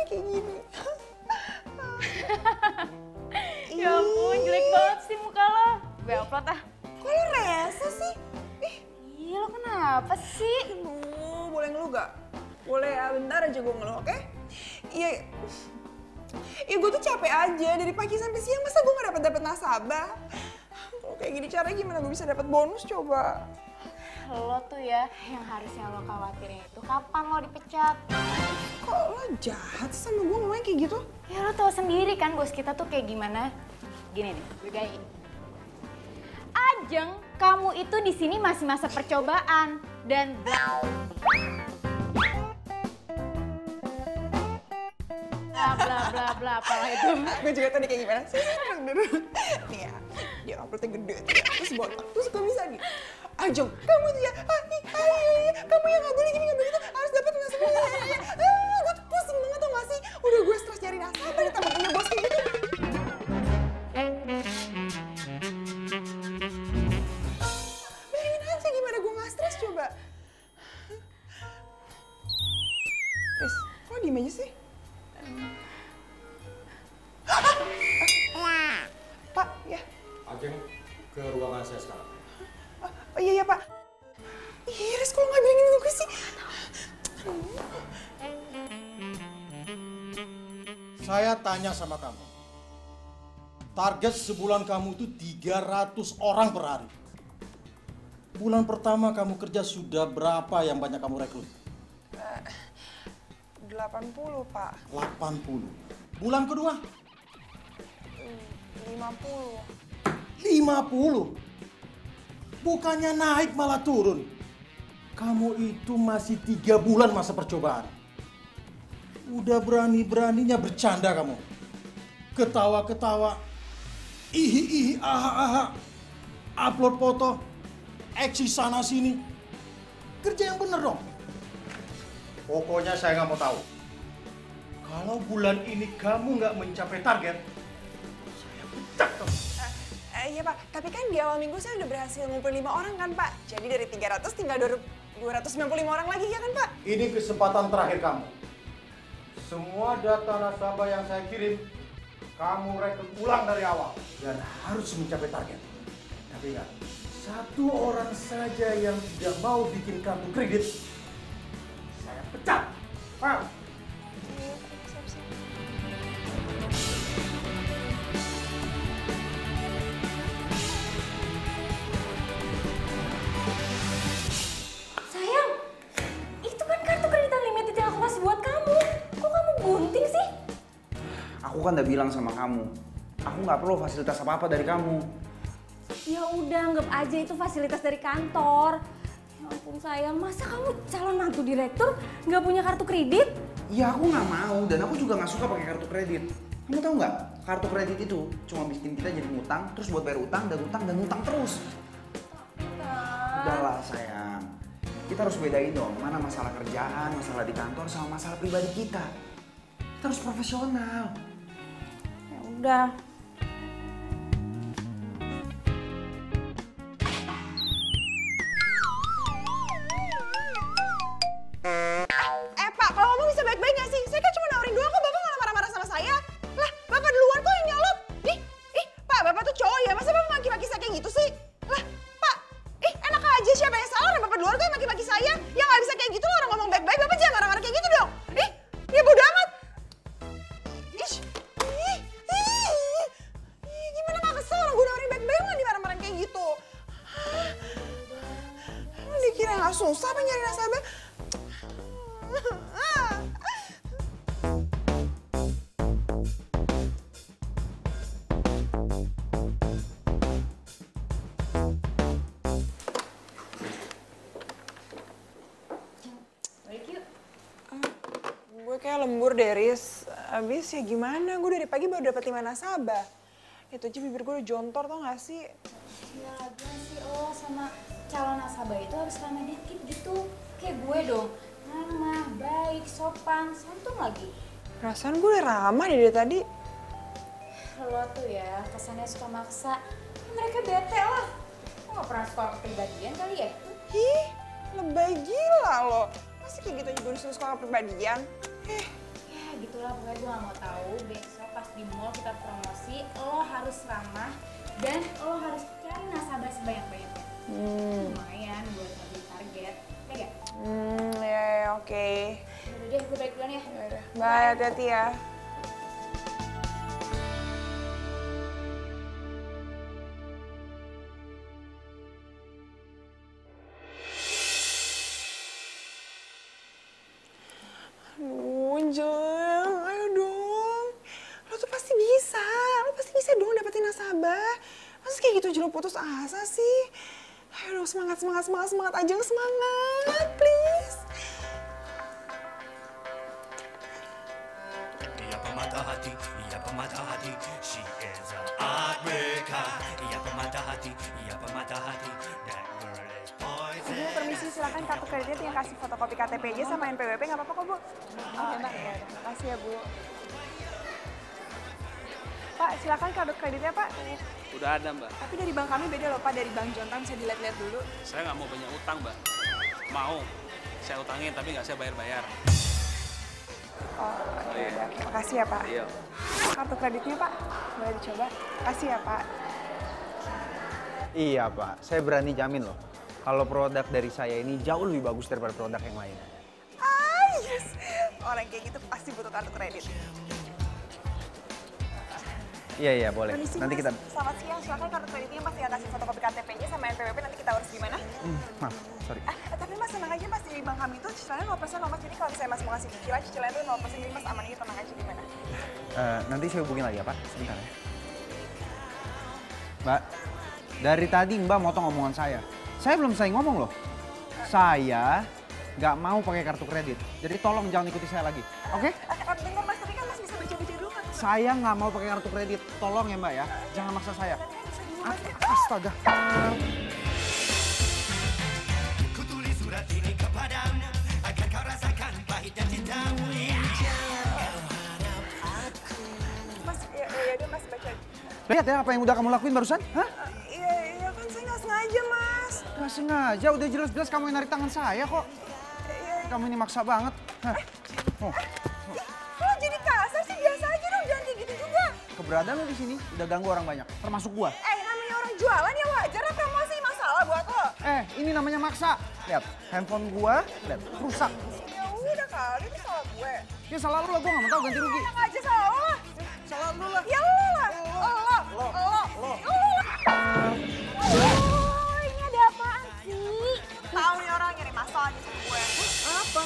kayak gini. Ya ampun, jelek banget sih muka lo. Gue upload ah. Kok lo rese sih? Iya lo kenapa sih? Aduh, boleh ngeluh gak? Boleh ya, bentar aja gue ngeluh, oke? Iya. Ya gue tuh capek aja, dari pagi sampai siang masa gue gak dapet nasabah? Kalau kayak gini caranya gimana gue bisa dapet bonus coba? Lo tuh ya, yang harusnya lo khawatirin itu kapan lo dipecat. Kok lo jahat sih sama gue ngomongnya kayak gitu? Ya lo tau sendiri kan bos kita tuh kayak gimana. Gini nih, gue kayak Ajeng, kamu itu di sini masih masa percobaan dan bla bla bla apalah itu. Gue juga tadi kayak gimana sih? Nih ya, dia uploadnya gede, terus botak, terus gue bisa nih. Ajeng, kamu tuh ya, kamu yang gak boleh gini, gak boleh gitu, harus dapet nasabah. Gue tuh pusing banget tau gak sih? Udah gue stres nyari nasabah, ditambah punya bos kayak gitu. Bayangin aja gimana gue gak stres coba. Riz, kok diem aja sih? Pak, ya. Ajeng, ke ruangan saya sekarang. Oh iya, Pak. Ih, Riz, kalau nggak bilangin gue sih. Saya tanya sama kamu. Target sebulan kamu itu 300 orang per hari. Bulan pertama kamu kerja sudah berapa yang banyak kamu rekrut? 80, Pak. 80. Bulan kedua? 50. 50. Bukannya naik malah turun. Kamu itu masih 3 bulan masa percobaan. Udah berani-beraninya bercanda kamu. Ketawa-ketawa. Ihi, aha. Upload foto. Eksis sana sini. Kerja yang bener dong. Pokoknya saya nggak mau tahu. Kalau bulan ini kamu nggak mencapai target, saya pecat kamu. Iya, Pak. Tapi kan di awal minggu saya udah berhasil ngumpulin 5 orang kan, Pak. Jadi dari 300 tinggal 295 orang lagi, ya kan, Pak? Ini kesempatan terakhir kamu. Semua data nasabah yang saya kirim, kamu rekrut ulang dari awal. Dan harus mencapai target. Tapi ingat, 1 orang saja yang tidak mau bikin kartu kredit, saya pecat. Paham? Iya, siap-siap. Sayang, itu kan kartu kredit unlimited yang aku kasih buat kamu. Kok kamu gunting sih? Aku kan udah bilang sama kamu, aku nggak perlu fasilitas apa-apa dari kamu. Ya udah, anggap aja itu fasilitas dari kantor. Ya ampun sayang, masa kamu calon mantu direktur nggak punya kartu kredit? Ya aku nggak mau dan aku juga nggak suka pakai kartu kredit. Kamu tahu nggak, kartu kredit itu cuma bikin kita jadi ngutang, terus buat bayar utang dan utang terus. Udahlah sayang, kita harus bedain dong mana masalah kerjaan, masalah di kantor sama masalah pribadi kita. Kita harus profesional. Ya udah. Pak, kalau ngomong bisa baik-baik nggak sih? Saya kan cuma nawarin doang kok, Bapak malah marah-marah sama saya. Lah, Bapak duluan kok yang nyolot. Pak, Bapak tuh cowok ya, masa Bapak maki-maki saya kayak gitu sih? Lah, Pak, enak aja siapa yang salah, orang Bapak duluan kok yang maki-maki saya. Ya nggak bisa kayak gitu loh, orang ngomong baik-baik, Bapak jangan marah-marah kayak gitu dong. Ya bodo amat. Gimana nggak kesel orang gue nawarin baik-baik nggak dimarah-marahin kayak gitu? Dikira nggak susah apa nyari nasabah? Gue kayak lembur deh, Riz. Abis ya gimana, gue dari pagi baru dapet 5 nasabah. Itu aja bibir gue udah jontor tau gak sih? Ya lagian sih lo sama calon nasabah itu harus ramah dikit gitu. Kayak gue dong, ramah, baik, sopan, santun lagi. Perasaan gue udah ramah dari tadi. Lo tuh ya kesannya suka maksa. Mereka bete lah. Lo gak pernah sekolah kepribadian kali ya? Ih, lebay gila lo. Masih kayak gitu aja gue disuruh sekolah kepribadian. Ya gitulah, pokoknya gue gak mau tahu. Besok pas di mall kita promosi, lo harus ramah dan lo harus cari nasabah sebanyak-banyaknya. Lumayan buat ngambil target, ya gak? Ya, oke. Udah deh, gue balik duluan ya. Yaudah. Bye, hati-hati ya. Aduh, Jeng, ayo dong. Lo tuh pasti bisa. Lo pasti bisa dong dapetin nasabah. Masa kayak gitu aja lo putus asa sih? Ayo dong, semangat aja, semangat, please. Ia pemata hati, ia pemata hati, she is a heartbreaker. Ia pemata hati, that girl is poison. Ibu, permisi, silakan kartu kreditnya tinggal kasih fotokopi KTP aja sama NPWP, nggak apa-apa kok, Bu. Oh, Mbak. Ya, makasih ya, Bu. Pak, silakan kartu kreditnya, Pak. Udah ada, Mbak. Tapi dari bank kami beda loh, Pak. Dari Bank Jontan, bisa dilihat-lihat dulu. Saya nggak mau banyak utang, Mbak. Mau. Saya utangin, tapi nggak saya bayar-bayar. Oh, iya. Makasih ya, Pak. Iya. Kartu kreditnya, Pak. Boleh dicoba. Makasih ya, Pak. Iya Pak, saya berani jamin loh. Kalau produk dari saya ini jauh lebih bagus daripada produk yang lain. Ah, yes. Orang kayak gitu pasti butuh kartu kredit. Iya, boleh. Permisi, Nanti Mas. kita... Selamat siang, silakan kartu kreditnya Mas tinggal kasih fotokopi KTP-nya sama NPWP, nanti kita urus gimana? Maaf, sorry. Tapi Mas tenang aja Mas, di bank kami itu cicilannya 0% loh Mas. Jadi kalau misalnya Mas mau ngasih cicilan, cicilannya itu 0%. Jadi Mas aman aja, tenang aja gimana? Nanti saya hubungin lagi ya Pak, sebentar ya. Mbak, dari tadi Mbak motong omongan saya. Saya belum selesai ngomong loh. Saya nggak mau pakai kartu kredit. Jadi tolong jangan ikuti saya lagi, oke? Bentar Mas, tapi kan Mas bisa baca-baca dulu kan? Saya nggak mau pakai kartu kredit. Tolong ya Mbak ya, jangan maksa saya. Astaga. Kutulis surat ini kepadamu agar kau rasakan pahitnya cintamu. Mas, ya udah Mas baca. Lihat ya apa yang udah kamu lakuin barusan? Hah? Iya kan saya nggak sengaja Mas. Nggak sengaja, udah jelas-jelas kamu yang narik tangan saya kok. Kamu ini maksa banget. Hah? Oh. Lo jadi kasar sih, biasa aja dong, jangan kayak gitu juga. Keberadaan lo di sini udah ganggu orang banyak, termasuk gua. Namanya orang jualan ya wajar lah promosi, masalah buat lo. Ini namanya maksa. Lihat, handphone gua, lihat, rusak. Ya udah kali, ini salah gue. Ya salah lu lah, gua nggak mau tahu ganti rugi. Enak aja salah lo lah. Salah lu lah. Ya lo lah. Lo. Ini ada apaan sih? Tahu nih orang nyari masalah nih sama gue. Apa?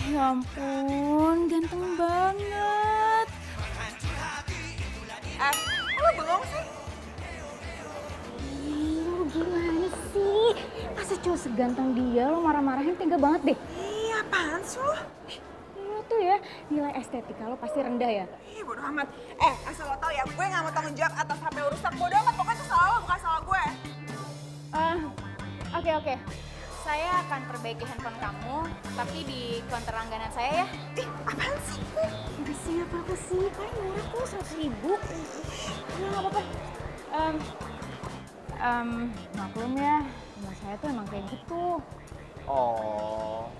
Ya ampun, ganteng banget. Lo bengong sih? Lu gimana sih? Masa cowok seganteng dia lo marah-marahin, tega banget deh. Iya, apaan sih lo? Lo tuh ya, nilai estetika lo pasti rendah ya. Ih, bodo amat. Asal lo tau ya, gue gak mau tanggung jawab atas HP lo rusak. Bodo amat, pokoknya itu salah lo, bukan salah gue. Oke. Saya akan perbaiki handphone kamu, tapi di konter langganan saya ya. Apaan sih? Udah sih, apa-apa sih? Paling murah kok, 100.000. Nggak apa-apa. Maklum ya, rumah saya tuh emang kayak gitu. Oh.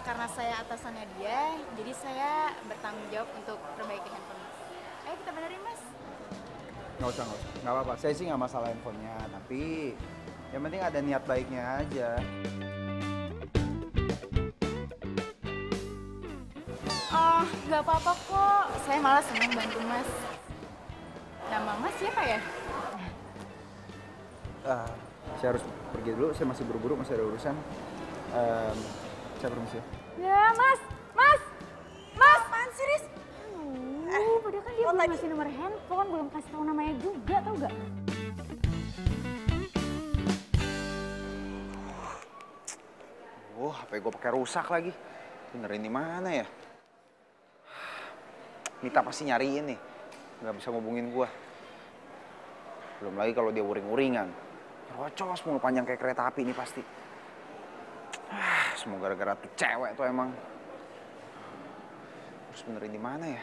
Karena saya atasannya dia, jadi saya bertanggung jawab untuk perbaiki handphone Mas. Ayo kita benerin Mas. Nggak usah. Nggak apa-apa, saya sih nggak masalah handphonenya. Tapi yang penting ada niat baiknya aja. Nggak apa-apa kok. Saya malah senang bantu Mas. Nama Mas siapa ya? Saya harus pergi dulu, saya masih buru-buru, masih ada urusan. Saya permisi. Ya Mas! Apaan sih, Riz? Padahal kan dia belum ngasih nomor handphone, belum kasih tahu namanya juga, tau gak? HP gue pakai rusak lagi. Benerin di mana ya? Mita pasti nyariin nih, nggak bisa ngubungin gue. Belum lagi kalau dia uring-uringan. Rocos mulu panjang kayak kereta api ini pasti. Semua gara-gara tuh cewek tuh emang. Terus benerin di mana ya?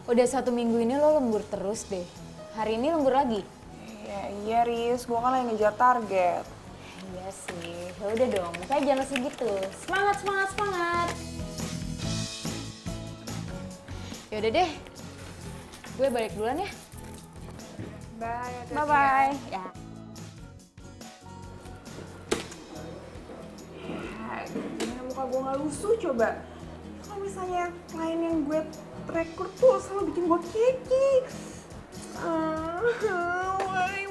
Udah 1 minggu ini lo lembur terus deh. Hari ini lembur lagi? Iya Riz, gue kan lagi ngejar target. Iya sih, ya udah dong, makanya jangan segitu. Semangat, semangat, semangat. Yaudah deh, gue balik duluan ya. Bye. Bye-bye. Ya. Gimana muka gue nggak lusuh coba? Kalau misalnya klien yang gue rekrut tuh selalu bikin gue keki. Why?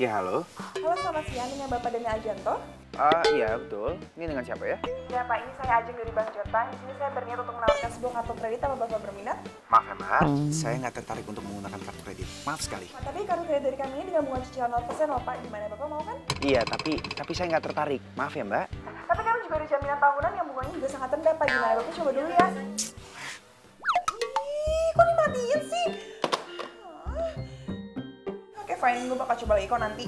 Ya, halo. Halo, selamat siang dengan Bapak Dani Ajanto. Iya, betul. Ini dengan siapa ya? Ya Pak, ini saya Ajeng dari Bank Jotpan. Di sini saya berniat untuk menawarkan sebuah kartu kredit. Apa Bapak berminat? Maaf ya, Mbak. Saya nggak tertarik untuk menggunakan kartu kredit. Maaf sekali. Nah, tapi kartu kredit dari kami ini dengan bunga cicilan 0% loh Pak. Gimana Bapak mau kan? Iya, tapi saya nggak tertarik. Maaf ya, Mbak. Tapi kami juga ada jaminan tahunan yang bunganya juga sangat rendah Pak. Gimana Bapak coba dulu ya? Ih, kok dimatiin sih? Oke, fine. Gue bakal coba lagi kok nanti.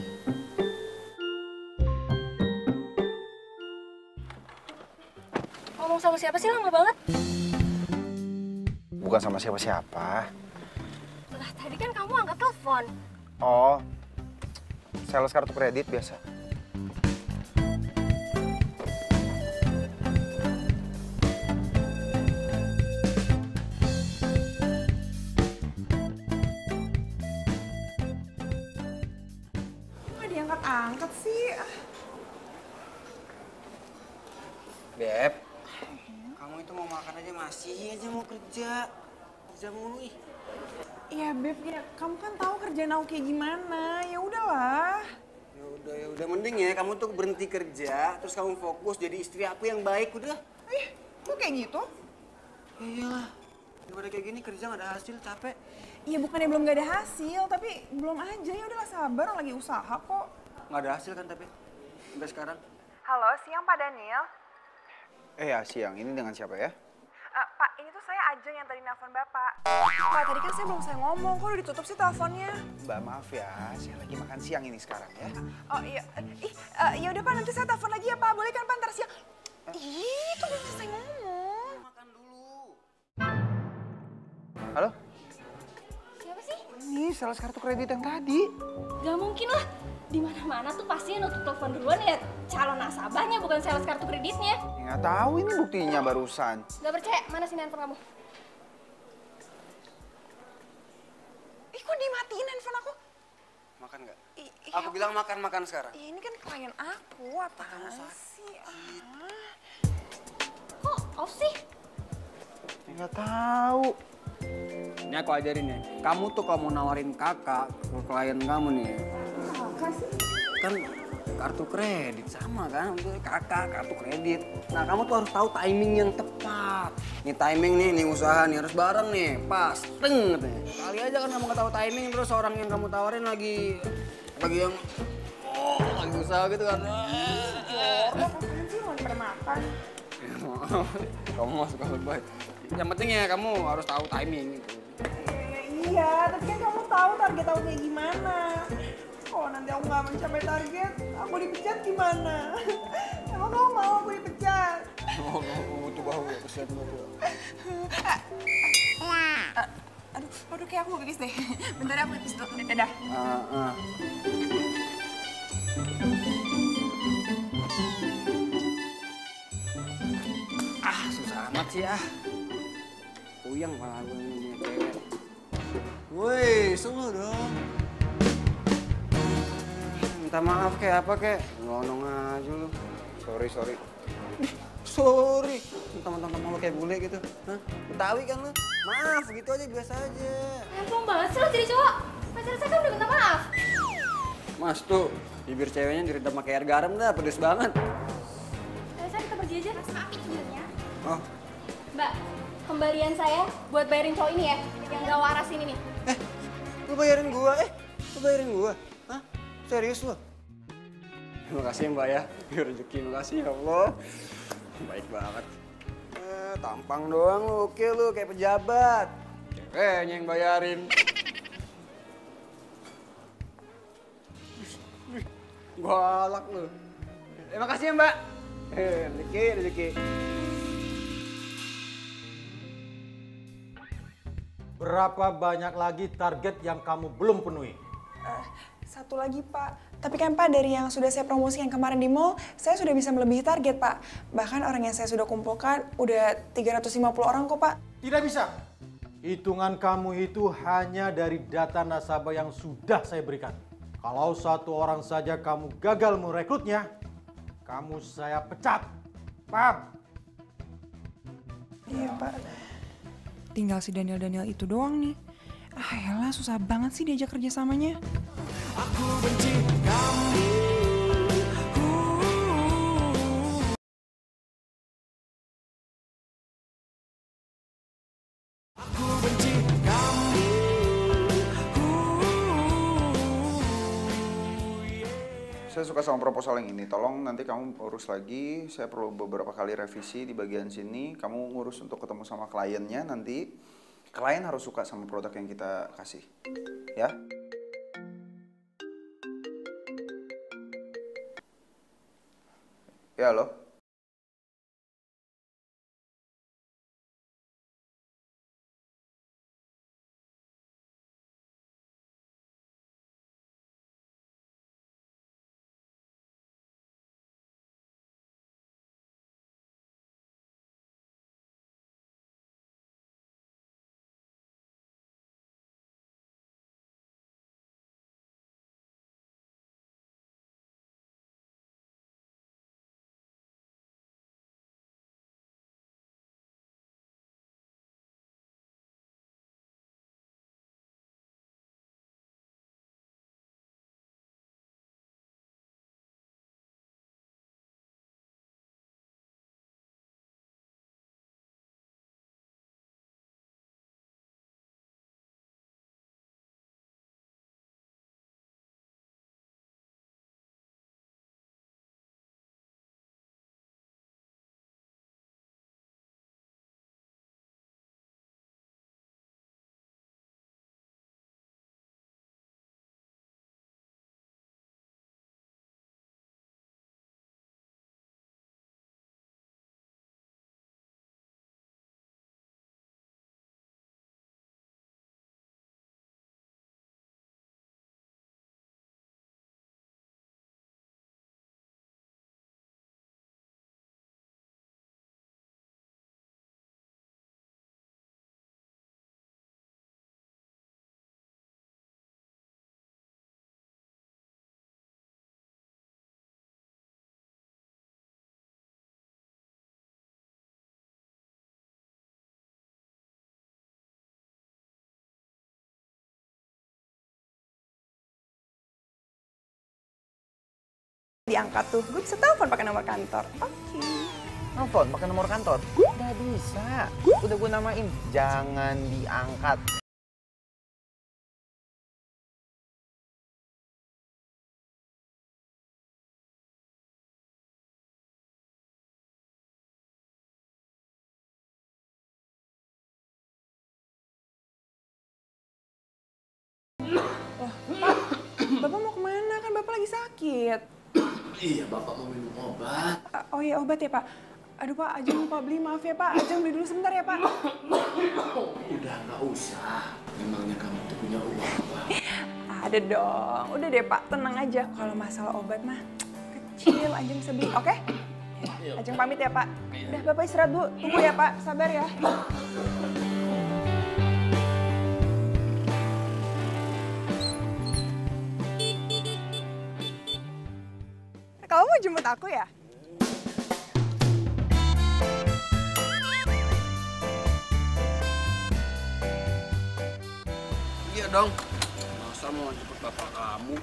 Ngomong sama siapa sih, lama banget? Bukan sama siapa-siapa. Lah, tadi kan kamu angkat telepon. Oh, sales kartu kredit biasa. Kok nggak diangkat-angkat sih? Beb, kamu itu mau makan aja masih aja mau kerja mulu ih. Iya Beb, ya kamu kan tahu kerjaan aku kayak gimana. Ya udahlah. Ya udah mending ya kamu tuh berhenti kerja terus kamu fokus jadi istri aku yang baik udah. Kok kayak gitu? Ya iyalah, daripada kayak gini kerja nggak ada hasil capek. Iya bukannya belum gak ada hasil, tapi belum aja. Ya udahlah sabar, orang lagi usaha kok. Nggak ada hasil kan tapi sampai sekarang. Halo, siang Pak Daniel. Ya, siang. Ini dengan siapa ya? Pak, ini tuh saya Ajeng yang tadi nelfon Bapak. Pak, tadi kan saya belum ngomong, kok udah ditutup sih teleponnya? Mbak, maaf ya. Saya lagi makan siang ini sekarang ya. Oh iya, ya udah Pak, nanti saya telepon lagi ya Pak. Boleh kan Pak, ntar siang? Ih, itu belum selesai ngomong. Makan dulu. Halo? Siapa sih? Ini sales kartu kredit yang tadi. Gak mungkin lah. Di mana-mana tuh pasti yang nutup telepon duluan ya calon nasabahnya, bukan sales kartu kreditnya. Ya, nggak tahu ini buktinya barusan. Gak percaya, mana sih handphone kamu? Ih, kok dimatiin handphone aku? Makan nggak? Iya, Aku bilang makan sekarang. ini kan klien aku, apaan sih? Kok off sih? Ya, nggak tahu. Ini aku ajarin ya. Kamu tuh kalau mau nawarin kakak ke klien kamu nih. Kan kartu kredit sama kan, kakak kartu kredit. Nah kamu tuh harus tahu timing yang tepat. Nih timing nih usaha nih harus bareng nih, pas, teng katanya. Kali aja kan kamu nggak tahu timing terus orang yang kamu tawarin lagi yang lagi usaha gitu kan. Apaan sih, mau pada makan? Kamu masuk kalau baik. Yang penting ya kamu harus tahu timing gitu. Iya, tapi kan kamu tahu target aku kayak gimana. Kalau nanti aku nggak mencapai target, aku dipecat gimana? Emang kamu mau aku dipecat? Oh, butuh bahu ya, kesian banget. Aduh, kayak aku mau pipis deh. Bentar ya, aku pipis dulu. Dadah. Susah amat sih ah. Puyeng malah gue punya cewek. Woi, slow dong. Minta maaf kayak apa kek? Ngelonong aja lu. Sorry. Sorry. Teman-teman mau lu kayak bule gitu. Hah? Betawi kan lu? Maaf gitu aja, biasa aja. Empong banget sih lo jadi cowok. Pacar saya kan udah minta maaf. Mas tuh, bibir ceweknya direndam pakai air garam dah, pedes banget. Saya kita pergi aja. Mas maafin sebenarnya. Oh, Mbak, kembalian saya buat bayarin cowok ini ya, yang gak waras ini nih. lu bayarin gua? Lu bayarin gua? Hah? Serius lu? Terima kasih Mbak ya, rezeki, makasih ya Allah. Baik banget. Tampang doang lu, oke lu kayak pejabat. Ceweknya yang bayarin. Galak lu. Terima kasih ya Mbak. Rezeki. Berapa banyak lagi target yang kamu belum penuhi? Satu lagi, Pak. Tapi kan, Pak, dari yang sudah saya promosikan kemarin di mall, saya sudah bisa melebihi target, Pak. Bahkan orang yang saya sudah kumpulkan udah 350 orang kok, Pak. Tidak bisa. Hitungan kamu itu hanya dari data nasabah yang sudah saya berikan. Kalau satu orang saja kamu gagal merekrutnya, kamu saya pecat. Paham? Iya, Pak. Tinggal si Daniel itu doang nih. Elah, susah banget sih diajak kerjasamanya. Aku benci kamu. Aku benci kamu. Saya suka sama proposal yang ini. Tolong nanti kamu urus lagi. Saya perlu beberapa kali revisi di bagian sini. Kamu ngurus untuk ketemu sama kliennya nanti. Klien harus suka sama produk yang kita kasih. Ya? Ya, halo? Diangkat tuh, gue bisa telepon pakai nomor kantor. Oke. Nelfon pakai nomor kantor? Nggak bisa. Udah gue namain. Jangan diangkat. Bapak mau kemana? Kan Bapak lagi sakit. Iya, Bapak mau minum obat. Oh iya, obat ya, Pak. Aduh, Pak, Ajeng lupa beli. Maaf ya, Pak. Ajeng beli dulu sebentar ya, Pak. Udah, nggak usah. Memangnya kamu tuh punya uang, Pak? Ada dong. Udah deh, Pak. Tenang aja. Kalau masalah obat mah kecil. kecil Ajeng bisa beli, oke? Ajeng pamit ya Pak. Udah Bapak istirahat dulu, tunggu ya Pak, sabar ya. Kamu mau jemput aku ya? Iya dong. Masa mau jemput bapak kamu?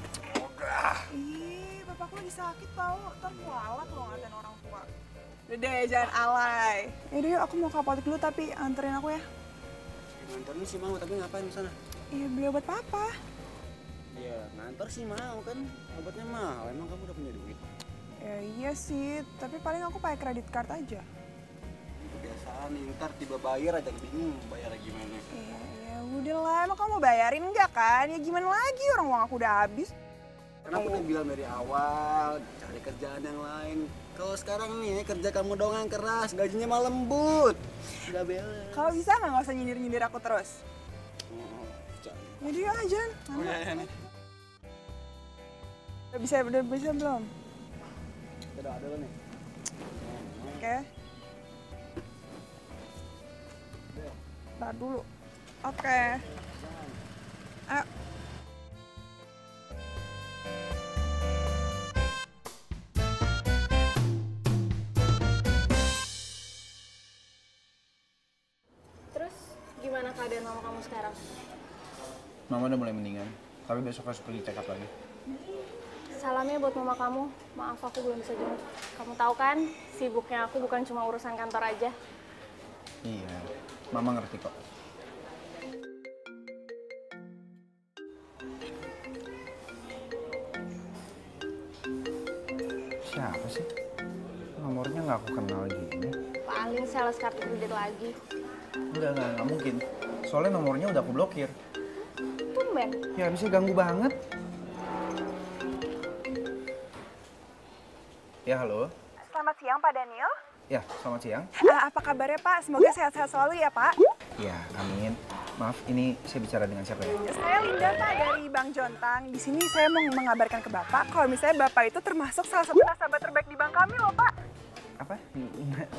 Ih, bapakku lagi sakit tau, ntar kualat loh ngatain orang tua. Udah deh, jangan alay. Yaudah yuk, aku mau ke apotek dulu tapi anterin aku ya. Nganterin sih mau, tapi ngapain di sana? Iya, beli obat papa. Iya, nganter sih mau kan. Obatnya mahal, emang kamu udah punya duit? Ya iya sih, tapi paling aku pakai kredit card aja. Kebiasaan nih, ntar tiba bayar aja bingung bayar gimana. Iya, ya udah lah, emang kamu mau bayarin enggak kan? Ya gimana lagi, orang uang aku udah habis. Kenapa udah bilang dari awal, cari kerjaan yang lain. Kalau sekarang nih, kerja kamu doang yang keras, gajinya malah lembut. Gak beres. Kalau bisa nggak usah nyindir-nyindir aku terus? Oh, Jadi yuk aja. oh iya nih. Udah bisa belum? Udah ada lo nih. Oke. Ntar dulu. Oke. Ayo. Terus gimana keadaan mama kamu sekarang? Mama udah mulai mendingan, tapi besok harus pergi check up lagi. Salamnya buat mama kamu. Maaf aku belum bisa jemput. Kamu tahu kan, sibuknya aku bukan cuma urusan kantor aja. Iya, Mama ngerti kok. Siapa sih? Nomornya nggak aku kenal gini. Paling sales kartu kredit lagi. Nggak mungkin. Soalnya nomornya udah aku blokir. Tumben. Ya bisa ganggu banget. Ya halo. Selamat siang Pak Daniel. Ya selamat siang. Apa kabarnya Pak? Semoga sehat-sehat selalu ya Pak. Ya amin. Maaf ini saya bicara dengan siapa ya? Saya Linda Pak dari Bank Jontang. Di sini saya mau mengabarkan ke Bapak kalau misalnya Bapak itu termasuk salah satu nasabah terbaik di bank kami loh Pak. Apa?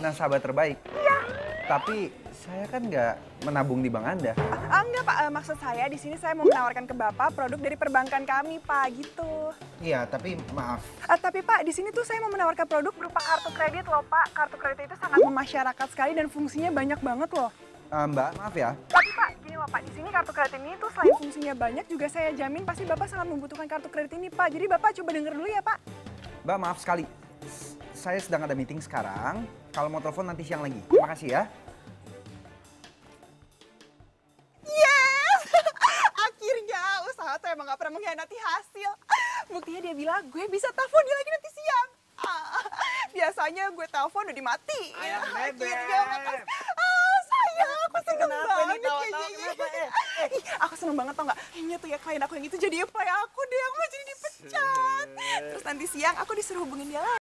Nasabah terbaik? Iya. Tapi saya kan nggak menabung di bank Anda. Enggak Pak, maksud saya di sini saya mau menawarkan ke Bapak produk dari perbankan kami Pak, gitu. Iya, tapi maaf. Tapi Pak, di sini tuh saya mau menawarkan produk berupa kartu kredit loh Pak. Kartu kredit itu sangat memasyarakat sekali dan fungsinya banyak banget loh. Mbak, maaf ya. Tapi Pak, gini loh Pak, di sini kartu kredit ini tuh selain fungsinya banyak juga saya jamin pasti Bapak sangat membutuhkan kartu kredit ini Pak. Jadi Bapak coba denger dulu ya Pak. Mbak, maaf sekali. Saya sedang ada meeting sekarang. Kalau mau telepon nanti siang lagi. Makasih ya. Yes! Akhirnya usaha saya emang gak pernah mengkhianati hasil. Buktinya dia bilang gue bisa telepon dia lagi nanti siang. Biasanya gue telepon udah dimatiin. Akhirnya makasih. Sayang, aku seneng banget kayaknya. Aku seneng banget tau gak? Kayaknya tuh ya klien aku yang itu jadi apply aku deh. Aku mau jadi dipecat. Terus nanti siang aku disuruh hubungin dia lagi.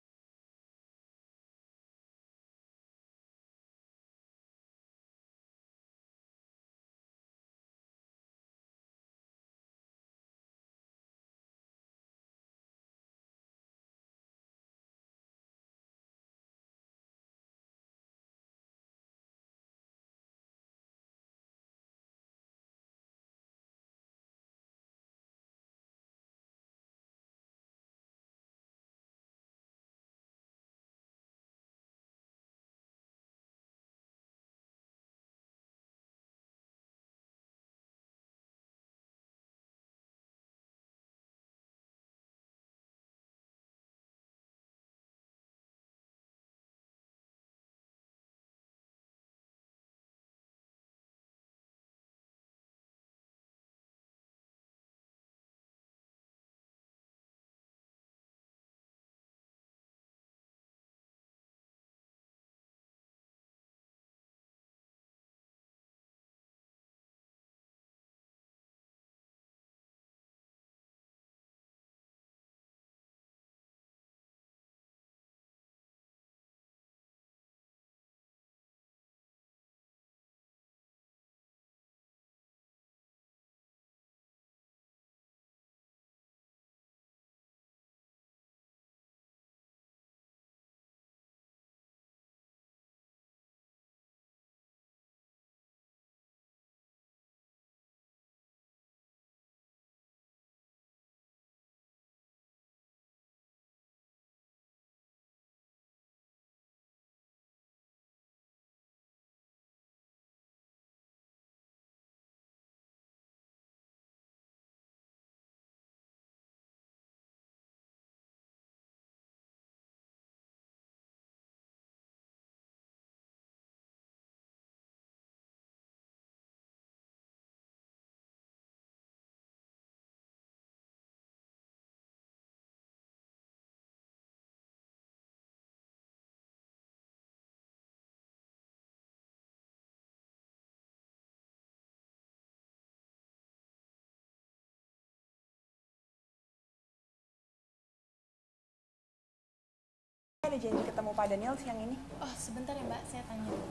ada janji ketemu Pak Daniel siang ini. Oh, sebentar ya Mbak, saya tanya dulu.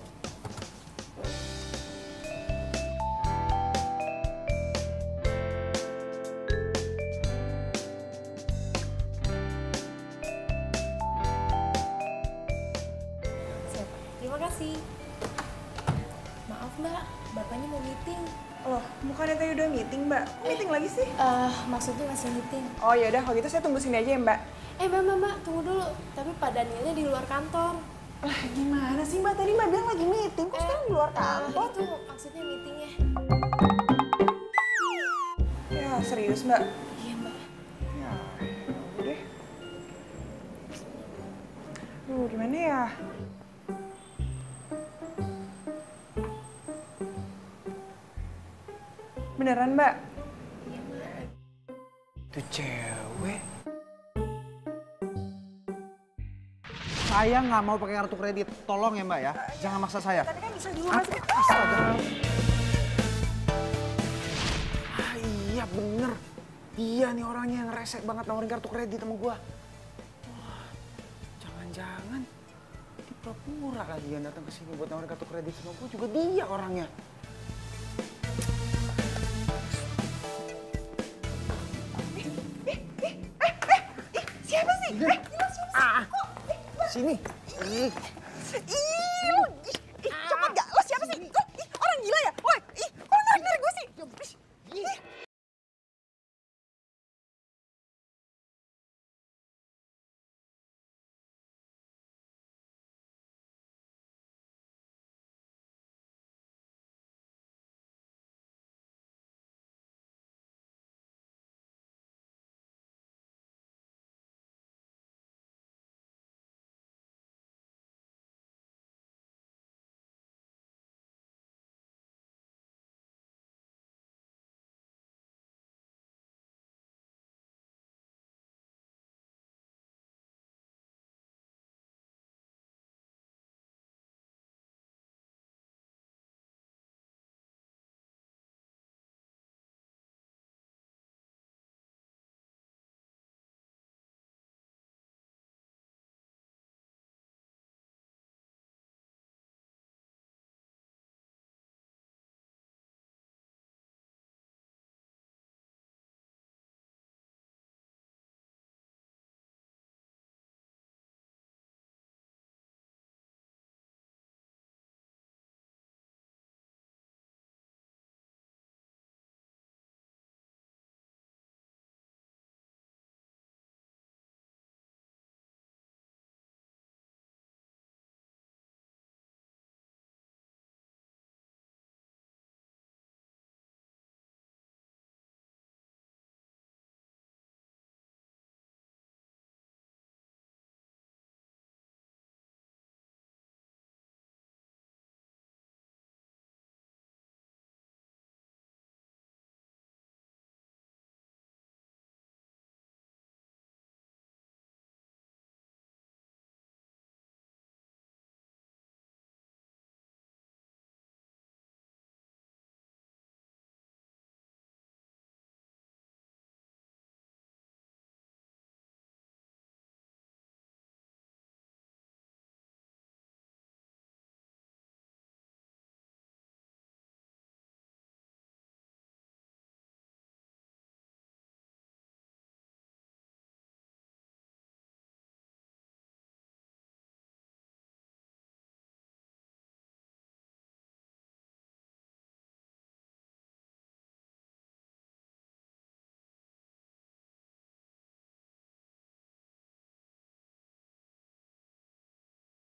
Siap. Terima kasih. Maaf Mbak, Bapaknya mau meeting. Loh, bukannya tadi udah meeting, Mbak? Kok meeting lagi sih? Maksudnya masih meeting. Oh ya udah, kalau gitu saya tunggu sini aja ya, Mbak. Mbak, tunggu dulu. Tapi Pak Danielnya di luar kantor. Lah, gimana sih, Mbak? Tadi Mbak bilang lagi meeting, kok sekarang di luar kantor? Itu maksudnya meetingnya. Ya, serius, Mbak? Iya, Mbak. Ya, udah deh. Gimana ya? Beneran, Mbak? Iya, Mbak. Itu cewek. Saya nggak mau pakai kartu kredit. Tolong ya Mbak ya, jangan maksa saya. Tapi kan bisa dulu, Mas. Astaga. Iya bener. Dia nih orangnya yang resek banget nawarin kartu kredit sama gua. Wah, jangan-jangan di pura-pura lagi yang datang ke sini buat nawarin kartu kredit sama gua juga dia orangnya. Siapa sih? Sini. Cepet gak? Lo siapa sih? Orang gila ya? Woi, kok lo narik gue sih?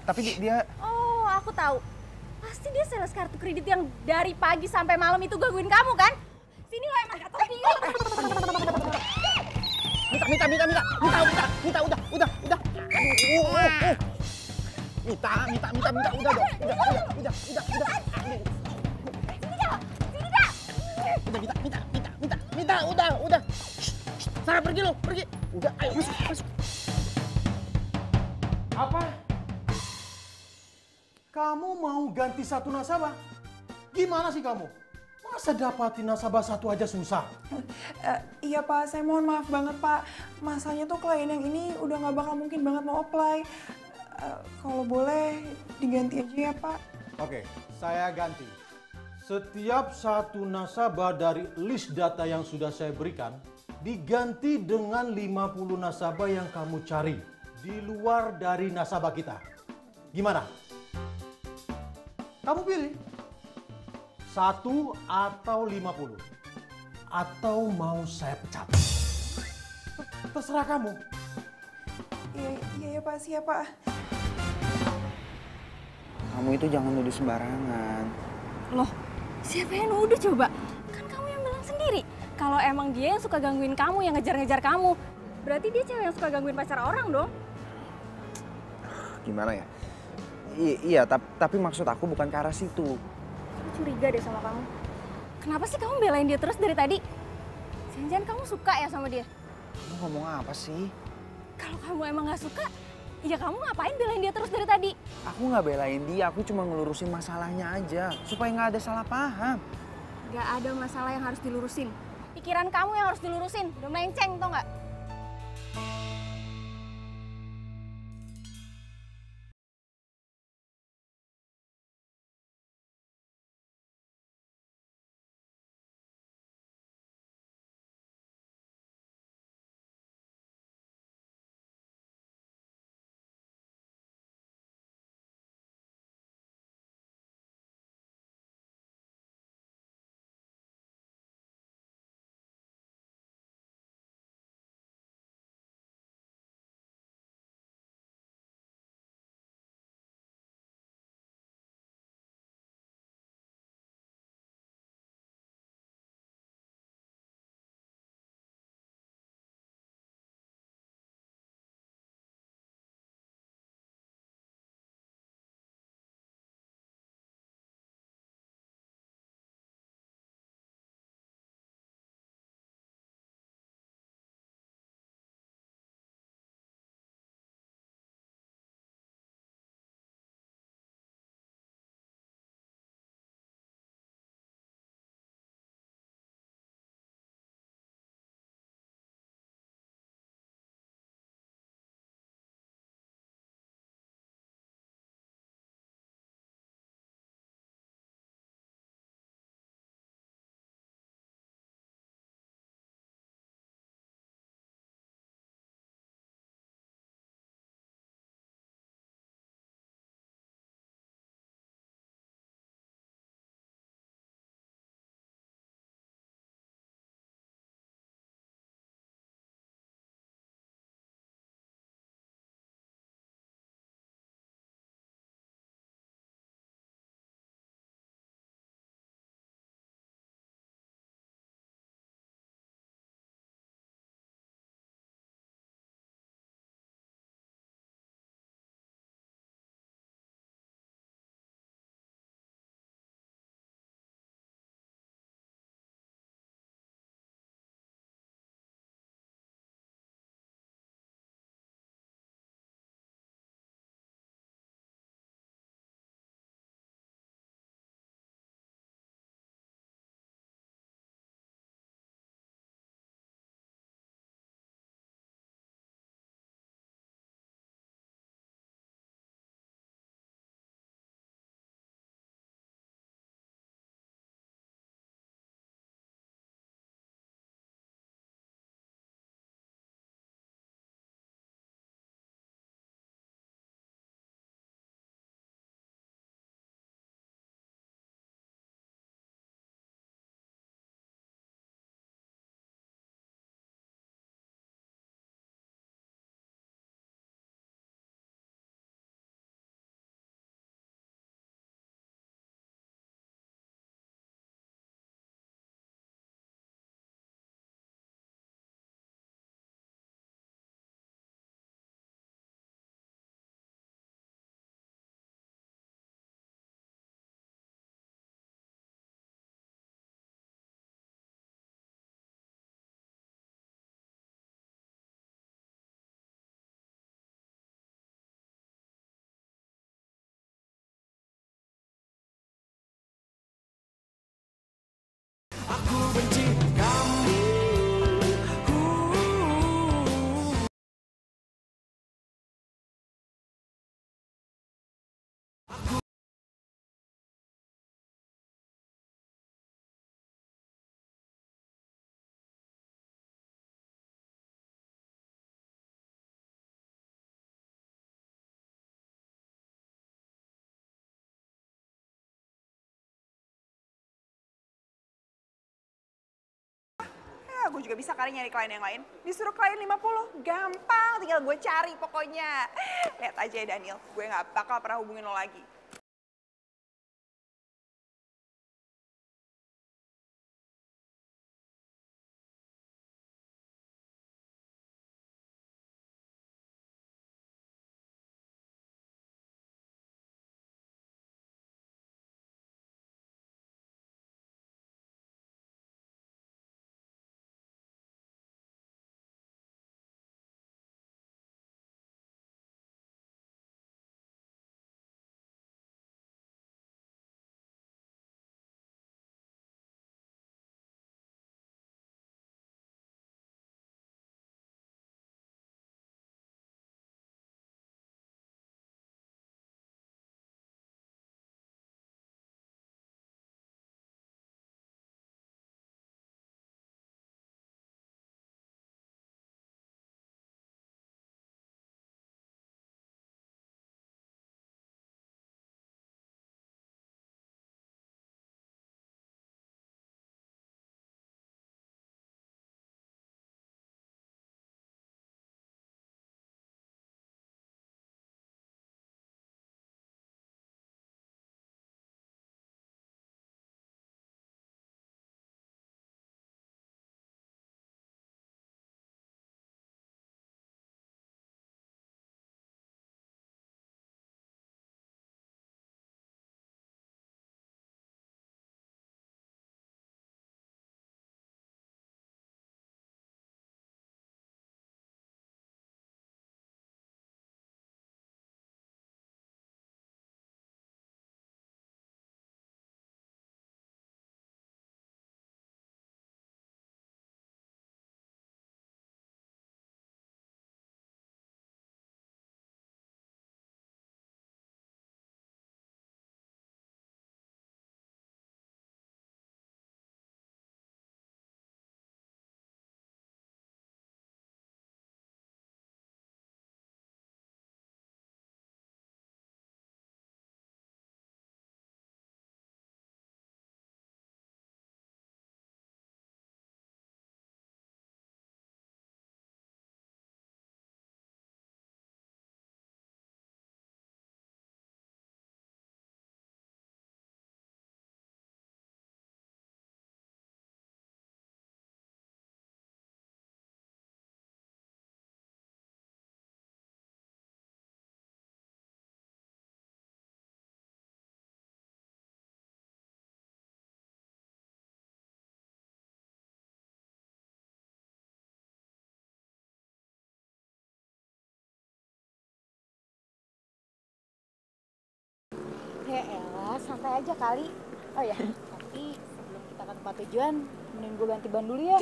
Tapi dia... Oh, aku tahu. Pasti dia sales kartu kredit yang dari pagi sampai malam itu gangguin kamu kan? Sini lo emang gak tau diri. Mita, udah. Mita, udah dong. Udah. Sini dah. Mita, udah. Sarah pergi lo, pergi. Udah, ayo masuk. Apa? Kamu mau ganti satu nasabah? Gimana sih kamu? Masa dapatin nasabah satu aja susah? Iya Pak, saya mohon maaf banget Pak. Masalahnya tuh klien yang ini udah gak bakal mungkin banget mau apply. Kalau boleh diganti aja ya Pak. Oke, saya ganti. Setiap satu nasabah dari list data yang sudah saya berikan diganti dengan 50 nasabah yang kamu cari di luar dari nasabah kita. Gimana? Kamu pilih. 1 atau 50. Atau mau saya pecat. Terserah kamu. Iya Pak, siap Pak. Kamu itu jangan nuduh sembarangan. Loh, siapa yang nuduh coba? Kan kamu yang bilang sendiri. Kalau emang dia yang suka gangguin kamu, yang ngejar-ngejar kamu, berarti dia cewek yang suka gangguin pacar orang dong. Gimana ya? Iya, tapi maksud aku bukan ke arah situ. Aku curiga deh sama kamu. Kenapa sih kamu belain dia terus dari tadi? Jangan-jangan kamu suka ya sama dia? Kamu ngomong apa sih? Kalau kamu emang gak suka, ya kamu ngapain belain dia terus dari tadi? Aku nggak belain dia, aku cuma ngelurusin masalahnya aja. Supaya nggak ada salah paham. Gak ada masalah yang harus dilurusin. Pikiran kamu yang harus dilurusin. Udah melenceng, tau gak? gue juga bisa kali nyari klien yang lain. Disuruh klien 50, gampang, tinggal gue cari pokoknya. Lihat aja ya Daniel, gue gak bakal pernah hubungin lo lagi. Ya elah, santai aja kali. Oh ya, tapi sebelum kita ke tempat tujuan, mending gue ganti ban dulu ya.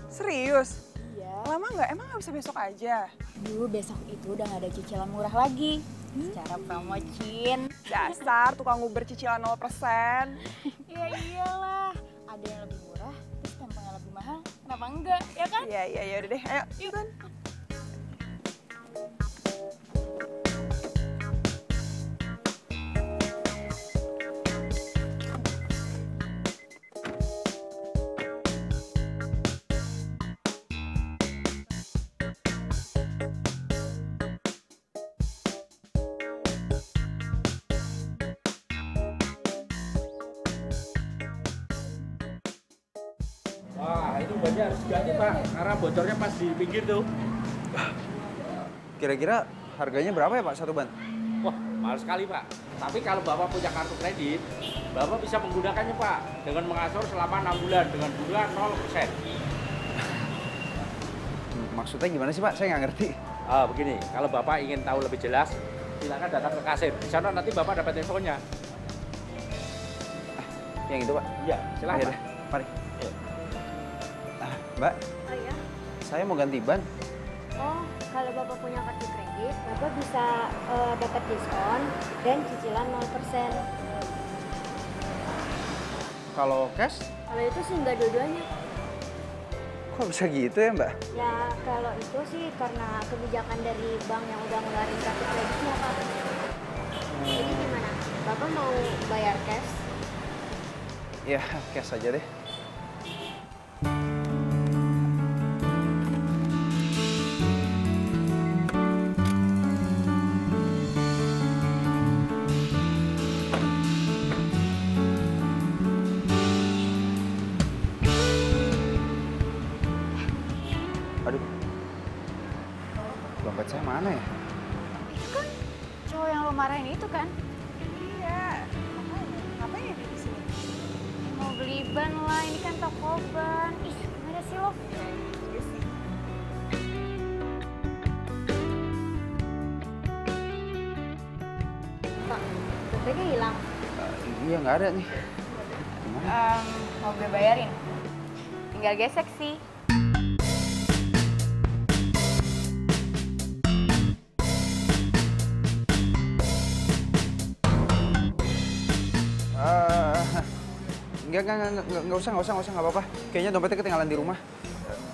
Serius? Iya. Lama nggak? Emang nggak bisa besok aja? Dulu besok itu udah gak ada cicilan murah lagi. Secara promocin. Dasar tukang Uber cicilan 0%. Ya iyalah, ada yang lebih murah, terus tempatnya lebih mahal. Kenapa enggak, ya kan? Iya, udah deh. Ayo, yuk kan. Wah, itu bannya harus diganti, Pak. Karena bocornya pas di pinggir tuh. Kira-kira harganya berapa ya Pak satu ban? Wah, mahal sekali, Pak. Tapi kalau Bapak punya kartu kredit, Bapak bisa menggunakannya, Pak. Dengan mengasur selama 6 bulan dengan bunga 0%. Maksudnya gimana sih Pak? Saya nggak ngerti. Begini, kalau Bapak ingin tahu lebih jelas, silakan datang ke kasir. Di sana nanti Bapak dapat infonya. Yang itu Pak? Iya, silakan. Ya, mari. Mbak, Oh ya? saya mau ganti ban. Oh, kalau Bapak punya kartu kredit, Bapak bisa dapat diskon dan cicilan 0%. Kalau cash, Kalau itu sih nggak dua-duanya. kok bisa gitu ya Mbak? Ya, kalau itu sih karena kebijakan dari bank yang udah ngeluarin kartu kreditnya, Pak. Jadi gimana? Bapak mau bayar cash? Ya, cash aja deh. dompet saya mana ya? Itu kan cowok yang lo marahin itu kan? Iya. Makanya, ngapain ya dia di sini? Mau beli ban lah, ini kan toko ban. Ih, gimana sih lo? Iya sih. Pak, dompetnya hilang. Iya nggak ada nih. Gimana? Mau gue bayarin? Tinggal gesek sih. Nggak usah, nggak apa-apa. Kayaknya dompetnya ketinggalan di rumah.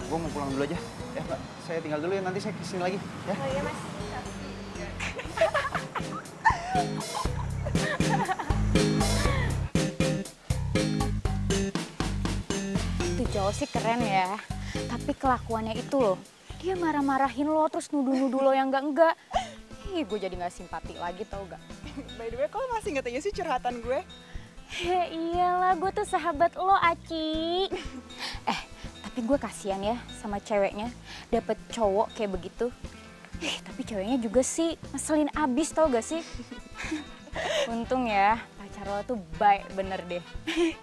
Gue mau pulang dulu aja. Ya, Mbak, saya tinggal dulu ya, nanti saya kesini lagi. Ya. Oh iya, Mas. Itu cowok sih keren ya. Tapi kelakuannya itu loh. Dia marah-marahin lo, terus nuduh-nuduh lo yang enggak-enggak. Ih, gue jadi nggak simpati lagi tau gak? By the way, kok masih nggak tanya sih curhatan gue? Ya iyalah, gue tuh sahabat lo, Aci. Tapi gue kasihan ya sama ceweknya. Dapet cowok kayak begitu. Tapi ceweknya juga sih ngeselin abis tau gak sih? Untung ya, pacar lo tuh baik bener deh.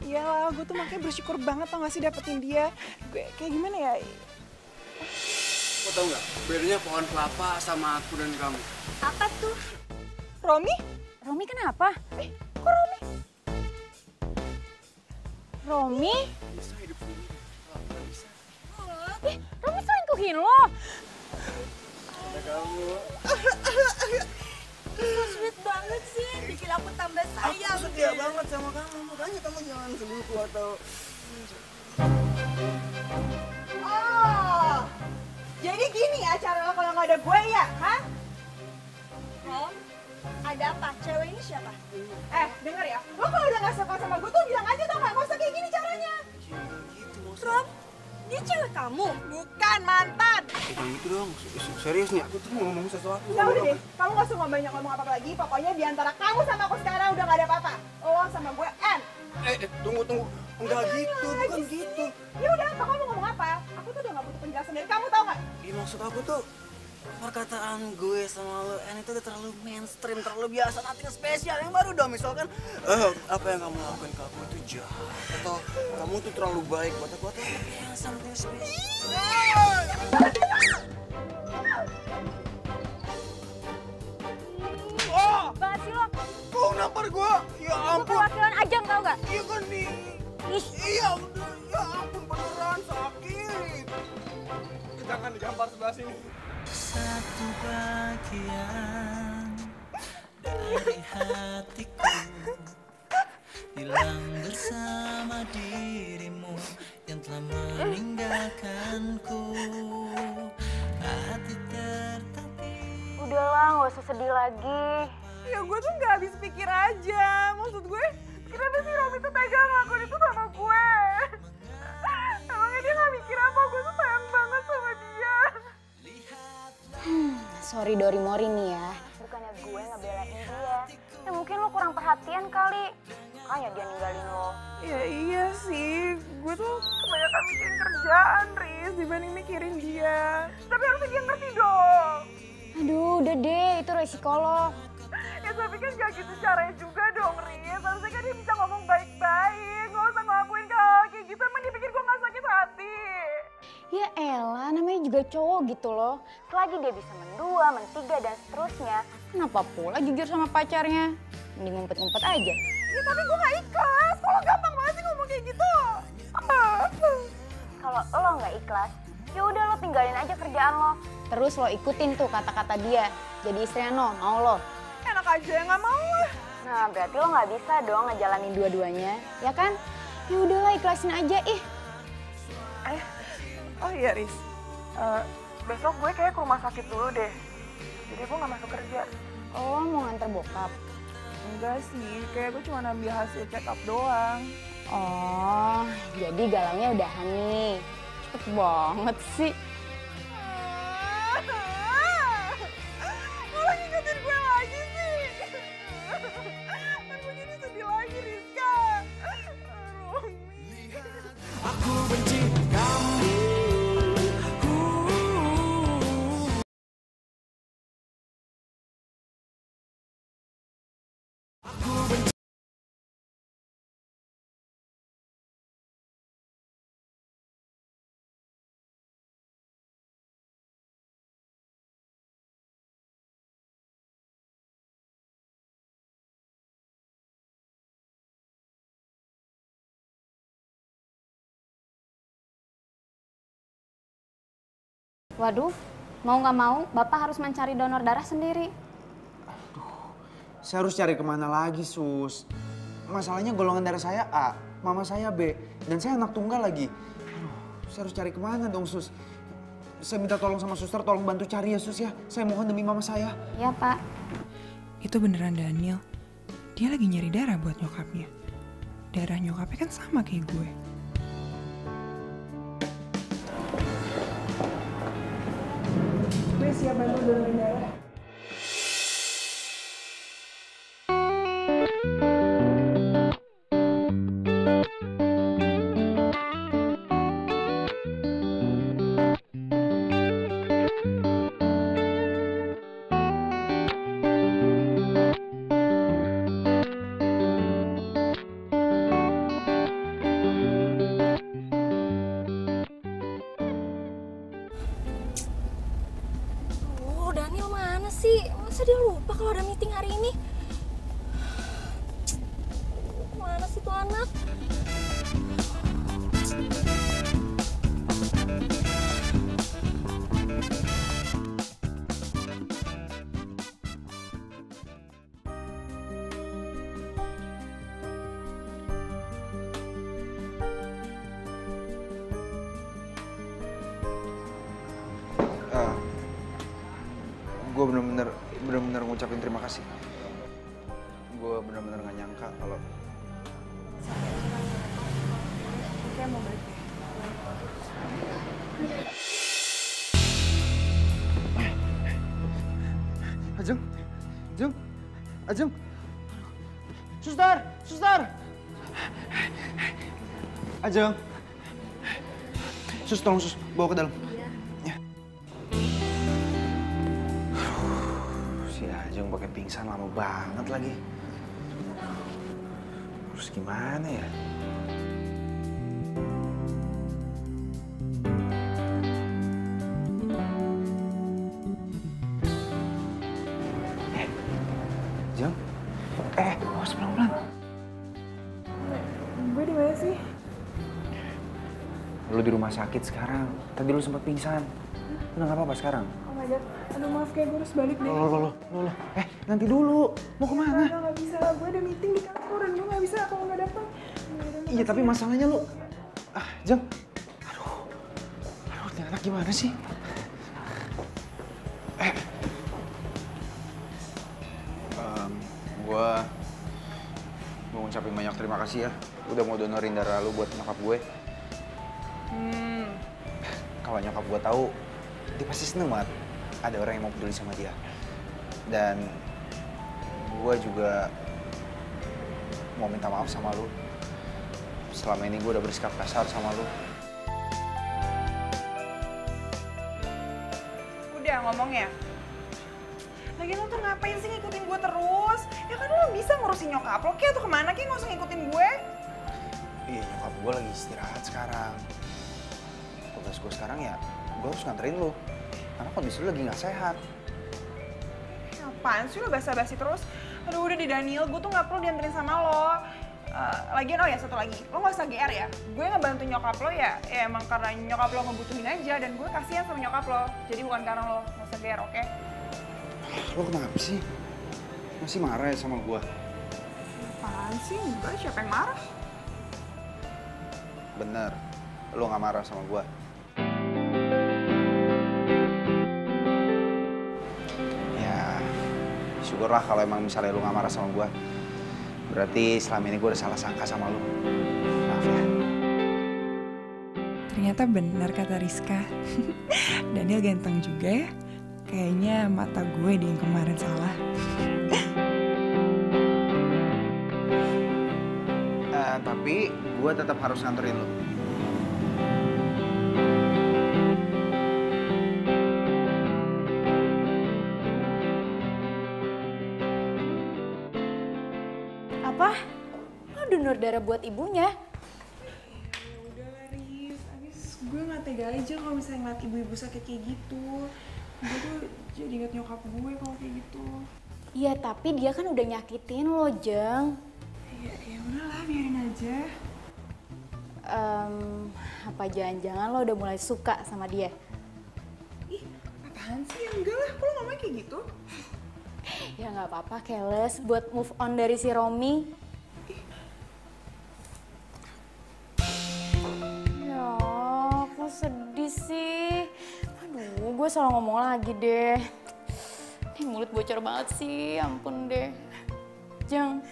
Iyalah, gue tuh makanya bersyukur banget tau gak sih dapetin dia. Gue kayak gimana ya? Kau tahu nggak? Bedanya pohon kelapa sama aku dan kamu. Apa tuh? Romi? Romi kenapa? Kok Romi? Romi? Bisa hidup sendiri. Kalau aku nggak bisa. Romi selingkuhin lo? Ada kamu. Sweet banget sih, bikin aku tambah sayang. Aku setia banget sama kamu, makanya kamu jangan selingkuh atau... Oh, jadi gini ya cara lo kalau nggak ada gue ya, hah? Rom, ada apa? Cewek ini siapa? Denger ya, lo kalau udah nggak suka sama gue tuh bilang aja tau nggak? Nggak usah kayak gini caranya. Rom, dia cewek kamu? Bukan, mantan. Bukan gitu dong, serius nih, aku tuh mau ngomong sesuatu. Ya udah deh, kamu nggak usah banyak ngomong apa lagi. Pokoknya di antara kamu sama aku sekarang udah nggak ada apa-apa. Lo sama gue, end. Tunggu. Enggak gitu, bukan gitu. Ya udah, apa kamu ngomong apa? Aku tuh udah nggak butuh penjelasan dari kamu, tau nggak? Iya, maksud aku tuh perkataan gue sama lo itu udah terlalu mainstream, terlalu biasa, nothing spesial. Yang baru dong, misalkan apa yang kamu lakukan ke aku itu jahat, atau kamu tuh terlalu baik buat aku, atau something spesial. Banget sih lo. Kau nampar gue? Ya Gue ampun. perwakilan Ajang tau gak? Iya kan nih. Iya udah, ya ampun beneran sakit. Jangan digampar sebelah sini. Satu bagian dari hatiku hilang bersama dirimu yang telah meninggalkanku. Hati tertatih. Udahlah, gak usah sedih lagi. Ya gue tuh nggak habis pikir aja. Maksud gue, kenapa sih Romi tuh tega ngelakuin itu sama gue? Emangnya dia nggak mikir apa? Gue tuh sayang banget sama dia. Sorry Dorimori nih ya. Bukannya gue ngebelain dia. Ya mungkin lo kurang perhatian kali. Makanya dia ninggalin lo. Ya iya sih. Gue tuh kebanyakan mikirin kerjaan, Riz, dibanding mikirin dia. Tapi harusnya dia ngerti dong. Aduh, udah deh. Itu resiko lo. Ya tapi kan gak gitu caranya juga dong, Riz. Harusnya kan dia bisa ngomong baik-baik. Gak usah ngelakuin kayak gitu. Emang dia pikir gue gak sakit hati. Ya elah, namanya juga cowok gitu loh. Selagi dia bisa mendua, mentiga, dan seterusnya. Kenapa pula jujur sama pacarnya? Mending ngumpet-ngumpet aja. Ya tapi gue gak ikhlas. Kalau gampang banget sih ngomong kayak gitu. Kalau lo nggak ikhlas, ya udah lo tinggalin aja kerjaan lo. Terus lo ikutin tuh kata-kata dia. Jadi istrinya no, mau lo. Enak aja, gak mau lah. Nah, berarti lo nggak bisa dong ngejalanin dua-duanya, ya kan? Ya udahlah, ikhlasin aja, ih. Oh iya, Riz. Besok gue kayak ke rumah sakit dulu deh. Jadi gue gak masuk kerja. Oh, mau nganter bokap? Enggak sih, kayak gue cuma ambil hasil check up doang. Oh, jadi galaunya udahan nih. Cepet banget sih. Waduh, mau nggak mau Bapak harus mencari donor darah sendiri. Saya harus cari kemana lagi, Sus? Masalahnya golongan darah saya A, mama saya B, dan saya anak tunggal lagi. Aduh, saya harus cari kemana dong, Sus? Saya minta tolong sama suster, tolong bantu cari ya, Sus ya. Saya mohon demi mama saya. Ya, Pak. Itu beneran Daniel. Dia lagi nyari darah buat nyokapnya. Darah nyokapnya kan sama kayak gue. Gue siap bantu donorin darah. Daniel mana sih? Masa dia lupa kalau ada meeting hari ini? Mana sih tuh anak? Gue bener-bener ngucapin terima kasih. Gue bener-bener gak nyangka kalau... Oke, mau balik deh. Ajeng. Suster. Ajeng. Sus, tolong Sus, bawa ke dalam. Ajeng pakai pingsan lama banget lagi. Terus gimana ya? Jeng? Awas pelan-pelan. Gue di mana sih? Lu di rumah sakit sekarang. Tadi lu sempat pingsan. Udah nggak apa-apa sekarang? Oh my god, aduh maaf kayak gue harus balik deh. Loh. Nanti dulu. Mau kemana? Nggak bisa, gue ada meeting di kantor dan gue nggak bisa kalau nggak datang. Iya, tapi masalahnya lu... Jeng. Aduh, ini anak gimana sih? Gue ngucapin banyak terima kasih ya. Udah mau donorin darah lu buat nyokap gue. Kalau nyokap gue tahu, dia pasti seneng banget ada orang yang mau peduli sama dia. Dan gue juga mau minta maaf sama lu. Selama ini gue udah bersikap kasar sama lu. Udah ngomongnya. Lagian lo tuh ngapain sih ngikutin gue terus? Ya kan lo bisa ngurusin nyokap lo, atau kemana nggak usah ngikutin gue. Iya, nyokap gue lagi istirahat sekarang. Tugas gue sekarang ya, gue harus nganterin lo. Karena kondisi lo lagi nggak sehat. Apaan sih lo basa-basi terus? Aduh udah di Daniel, gue tuh nggak perlu dianterin sama lo. Lagian oh ya satu lagi, lo nggak usah GR ya. Gue ngebantu nyokap lo ya emang karena nyokap lo ngebutuhin aja. Dan gue kasihan sama nyokap lo. Jadi bukan karena lo nggak usah GR, oke? Lo kenapa sih? Masih marah ya sama gue? Apaan sih? Enggak, siapa yang marah? Bener, lo gak marah sama gue. Ya, syukurlah kalau emang misalnya lo gak marah sama gue. Berarti selama ini gue udah salah sangka sama lo. Maaf ya. Ternyata benar kata Rizka. Daniel ganteng juga ya. Kayaknya mata gue deh yang kemarin salah. Tapi gue tetap harus nganterin lo. Apa? Lo donor darah buat ibunya? Udah lah Riz, abis gue gak tega aja kalau misalnya ngeliat ibu-ibu sakit kayak gitu. Gue tuh jadi inget nyokap gue kalau kayak gitu. Iya, tapi dia kan udah nyakitin lo, Jeng. Ya udahlah, biarin aja. Apa jangan-jangan lo udah mulai suka sama dia? Ih, Apaan sih? Enggak lah, kok lo ngomongnya kayak gitu? Ya nggak apa-apa, Keles, buat move on dari si Romi. Ya, kok sedih sih. Aduh, gue salah ngomong lagi deh. Ini mulut bocor banget sih, ampun deh. Jang.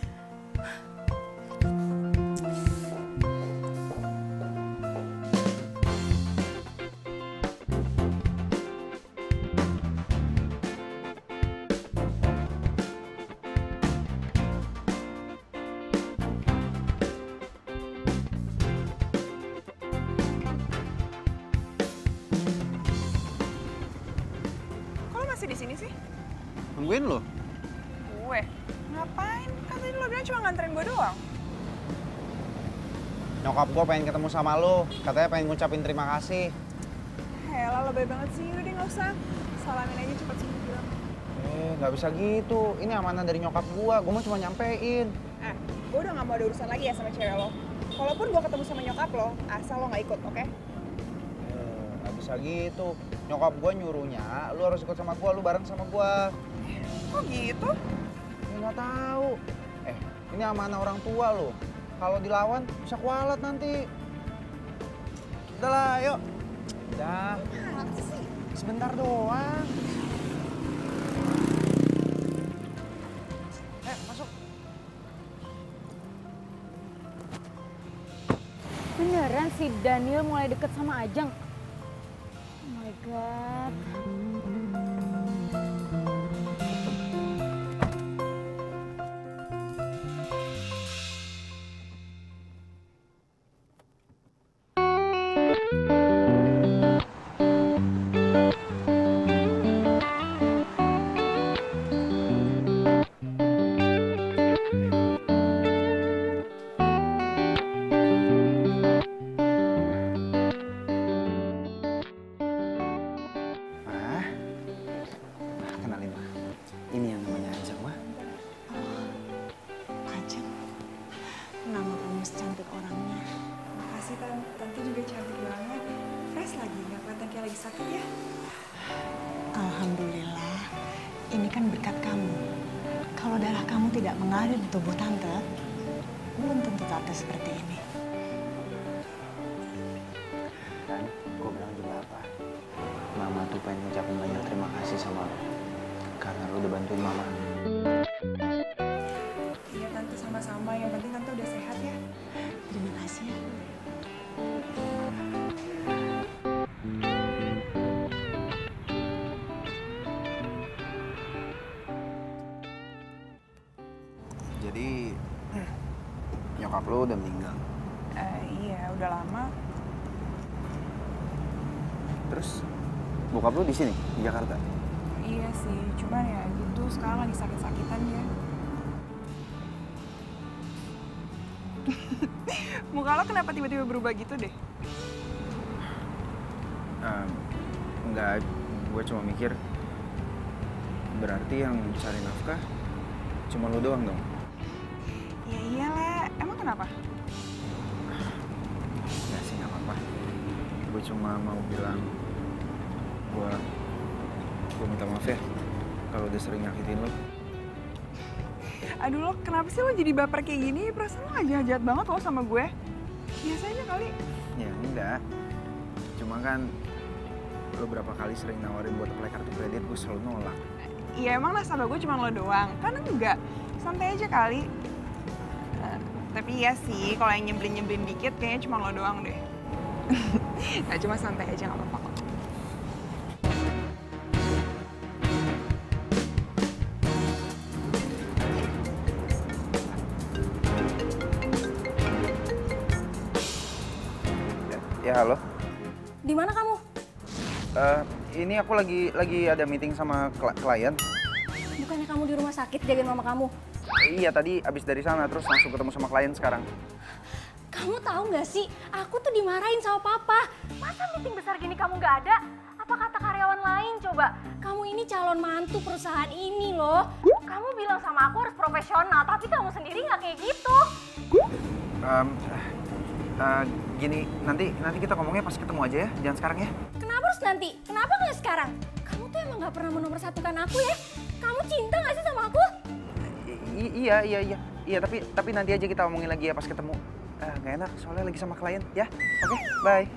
Masih di sini sih? Nungguin lo? Gue? Ngapain? Kan tadi lo bilang cuma nganterin gue doang. Nyokap gue pengen ketemu sama lo, katanya pengen ngucapin terima kasih. Helah, lebay banget sih. Udah nggak usah. Salamin aja cepet sini bilang. Nggak bisa gitu. Ini amanah dari nyokap gue mau cuma nyampein. Gue udah nggak mau ada urusan lagi ya sama cewek lo. Kalaupun gue ketemu sama nyokap lo, asal lo nggak ikut, oke? Nggak bisa gitu. Nyokap gue nyuruhnya, lu harus ikut sama gue, lu bareng sama gue. Kok gitu? Ya nggak tahu. Ini amanah orang tua lo. Kalau dilawan bisa kualat nanti. Udah lah, yuk. Udah. Sebentar doang. Masuk. Beneran si Daniel mulai deket sama Ajeng? Oh my god. Alhamdulillah, ini kan berkat kamu. Kalau darah kamu tidak mengalir di tubuh Tante, belum tentu Tante seperti ini. Dan gue bilang juga apa? Mama tuh pengen ngucapin banyak terima kasih sama lo. Karena lo udah bantuin Mama. Iya Tante, sama-sama. Yang penting Tante udah sehat ya. Terima kasih ya. Jadi nyokap lo udah meninggal. Iya, udah lama. Terus bokap lo di sini, di Jakarta? Iya sih, cuman ya gitu sekarang lagi sakit-sakitan ya. Muka lo kenapa tiba-tiba berubah gitu deh? Enggak, gue cuma mikir berarti yang cari nafkah cuma lo doang dong. Ya iyalah, emang kenapa? Ya sih nggak apa-apa. Gue cuma mau bilang gue minta maaf ya kalau udah sering nyakitin lo. Aduh lo, kenapa sih lo jadi baper kayak gini? Perasaan lo gak jahat-jahat banget lo sama gue. Biasanya kali. Ya enggak. Cuma kan lo berapa kali sering nawarin buat apply kartu kredit, gue selalu nolak. Iya emang nasabah gue cuma lo doang. Kan enggak. Santai aja kali. Tapi iya sih, kalau yang nyebelin-nyebelin dikit kayaknya cuma lo doang deh. Nah, cuma santai aja gak apa-apa kok. Ya halo. Di mana kamu? Ini aku lagi ada meeting sama klien. Bukannya kamu di rumah sakit jagain mama kamu? Iya, tadi abis dari sana terus langsung ketemu sama klien sekarang. Kamu tahu nggak sih, aku tuh dimarahin sama papa. Masa meeting besar gini kamu nggak ada? Apa kata karyawan lain coba? Kamu ini calon mantu perusahaan ini loh. Kamu bilang sama aku harus profesional, tapi kamu sendiri nggak kayak gitu. Gini, nanti kita ngomongnya pas ketemu aja ya, jangan sekarang ya. Kenapa harus terus nanti. Kenapa nggak sekarang? Kamu tuh emang nggak pernah menomorsatukan aku ya? Kamu cinta nggak sih sama aku? Iya, tapi nanti aja kita omongin lagi ya pas ketemu. Nggak enak soalnya lagi sama klien ya. Oke, bye.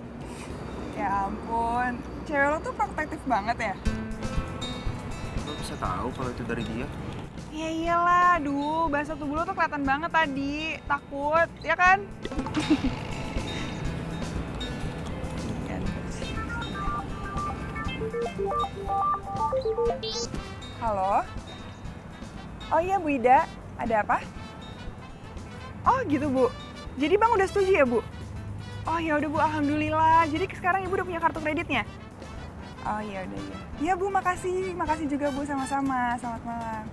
Ya ampun, cewek lo tuh protektif banget ya? Lo bisa tahu kalau itu dari dia? Ya iyalah, aduh bahasa tubuh lo tuh kelihatan banget tadi. Takut, ya kan? Halo? Oh iya Bu Ida, ada apa? Oh gitu Bu, jadi Bang udah setuju ya Bu? Oh ya udah Bu, alhamdulillah. Jadi sekarang Ibu udah punya kartu kreditnya? Oh iya udah ya. Iya Bu, makasih juga Bu, sama-sama. Selamat malam.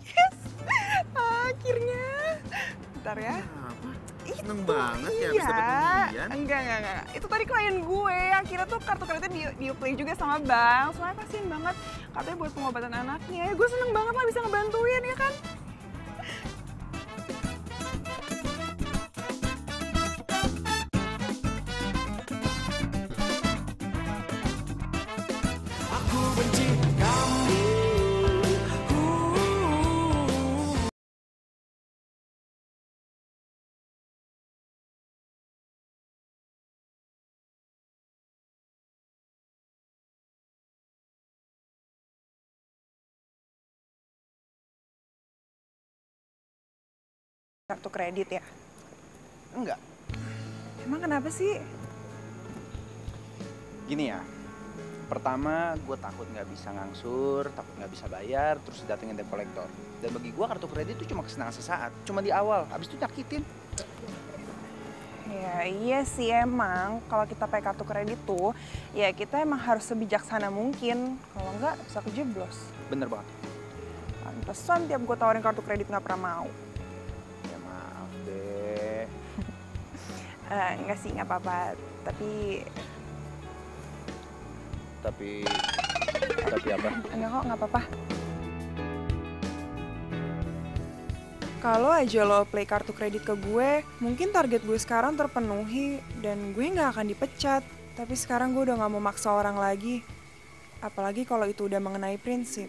Yes, akhirnya. Bentar ya. Seneng banget ya iya. bisa dapet undian. Enggak. Itu tadi klien gue, akhirnya tuh kartu kreditnya di-play juga sama Bang. Soalnya kasihan banget, katanya buat pengobatan anaknya. Ya gue seneng banget lah bisa ngebantuin, ya kan? Aku benci kamu. Kartu kredit ya? Enggak. Emang kenapa sih? Gini ya, pertama gue takut nggak bisa ngangsur, takut nggak bisa bayar, terus datengin debt collector. Dan bagi gue kartu kredit itu cuma kesenangan sesaat, cuma di awal, habis itu nyakitin. Ya iya sih emang, kalau kita pakai kartu kredit tuh, ya kita emang harus sebijaksana mungkin. Kalau enggak bisa kejeblos. Bener banget. Pantesan tiap gue tawarin kartu kredit nggak pernah mau. Ya maaf deh. Enggak sih, nggak apa-apa. Tapi apa? Enggak kok, nggak apa-apa. Kalau aja lo play kartu kredit ke gue, mungkin target gue sekarang terpenuhi dan gue nggak akan dipecat. Tapi sekarang gue udah nggak mau maksa orang lagi. Apalagi kalau itu udah mengenai prinsip.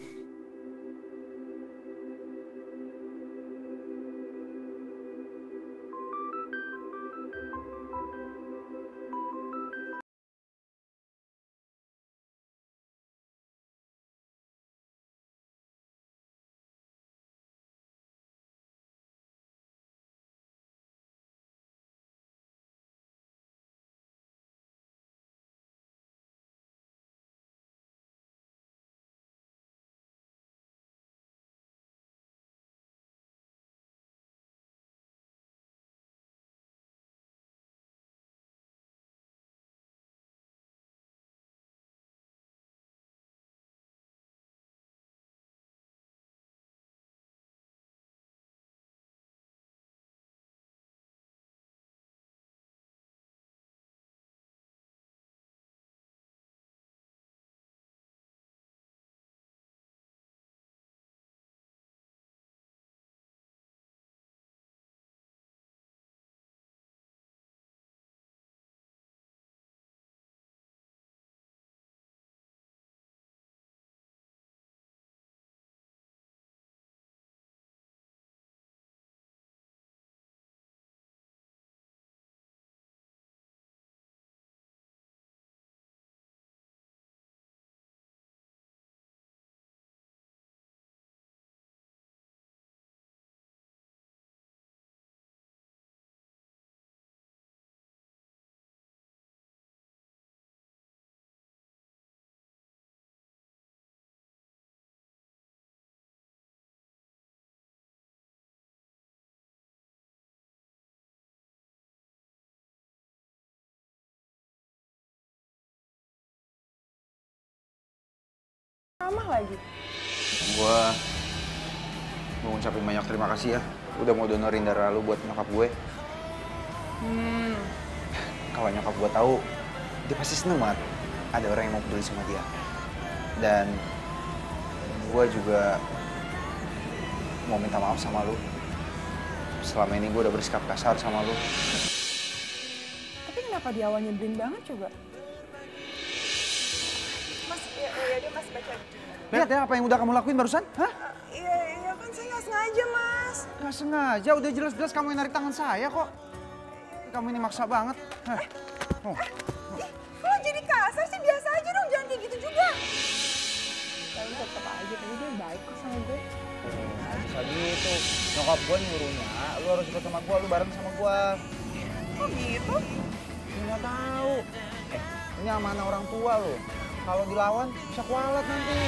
Ramah lagi. Gue ngucapin banyak terima kasih ya. Udah mau donorin darah lu buat nyokap gue. Kalau nyokap gue tahu, dia pasti seneng banget. Ada orang yang mau peduli sama dia. Dan gue juga mau minta maaf sama lu. Selama ini gue udah bersikap kasar sama lu. Tapi kenapa di awal nyebelin banget coba? Iya dia Mas baca. Lihat ya apa yang udah kamu lakuin barusan? Hah? Iya kan saya nggak sengaja Mas. Nggak sengaja, udah jelas-jelas kamu yang narik tangan saya kok. Kamu ini maksa banget. Hah? Oh. Lo jadi kasar sih, biasa aja dong, jangan kayak gitu juga. Tapi tetap aja, tapi dia baik kok sama gue. Bisa gitu, nyokap gue nyuruhnya, lu harus ikut sama gue, lu bareng sama gue. Kok gitu? Gue nggak tahu. Ini amanah orang tua lo. Kalau dilawan bisa kualat nanti.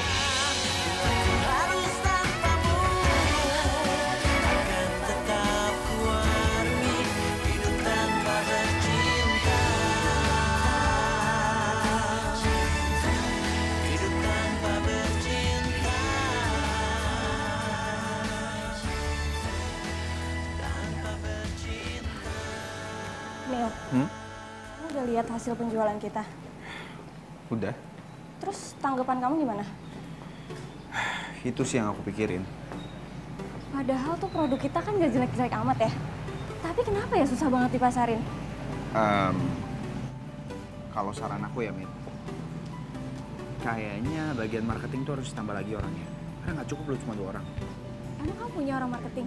Mil, lu udah lihat hasil penjualan kita? Udah. Terus tanggapan kamu gimana? Itu sih yang aku pikirin. Padahal tuh produk kita kan gak jelek-jelek amat ya. Tapi kenapa ya susah banget dipasarin? Kalau saran aku ya, Mit. Kayaknya bagian marketing tuh harus ditambah lagi orangnya. Karena nggak cukup lu cuma 2 orang. Emang kamu punya orang marketing?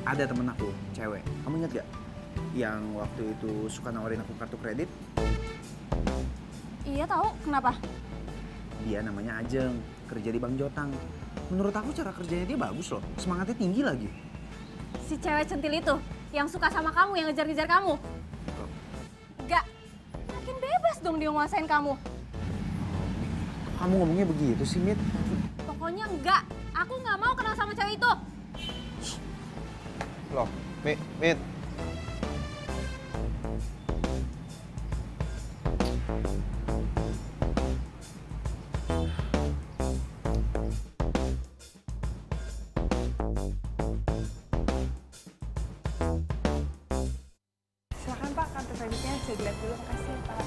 Ada temen aku, cewek. Kamu inget gak? Yang waktu itu suka nawarin aku kartu kredit? Iya tahu, kenapa? Dia namanya Ajeng, kerja di Bank Jotang. Menurut aku cara kerjanya dia bagus loh, semangatnya tinggi lagi. Si cewek centil itu, yang suka sama kamu, yang ngejar-ngejar kamu? Enggak, makin bebas dong dia nguasain kamu. Kamu ngomongnya begitu sih, Mit? Pokoknya enggak, aku nggak mau kenal sama cewek itu. Loh, Mit. Silakan Pak, kartu kreditnya bisa dilihat dulu. Makasih Pak.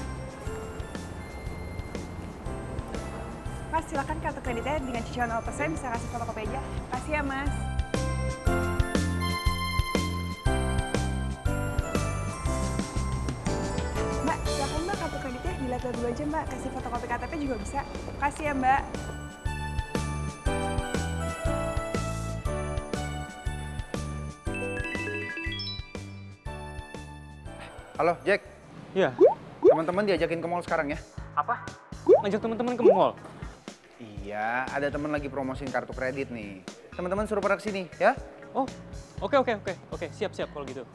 Mas, silakan kartu kreditnya dengan cicilan 0% bisa kasih fotokopi aja. Makasih ya Mas. Mbak, silakan Mbak kartu kreditnya dilihat dulu aja Mbak. Kasih fotokopi KTP juga bisa. Makasih ya Mbak. Halo, Jack. Iya. Teman-teman diajakin ke mall sekarang ya. Apa? Ngajak teman-teman ke mall? Iya, ada teman lagi promosiin kartu kredit nih. Teman-teman suruh pada kesini, ya? Oh, oke, siap kalau gitu.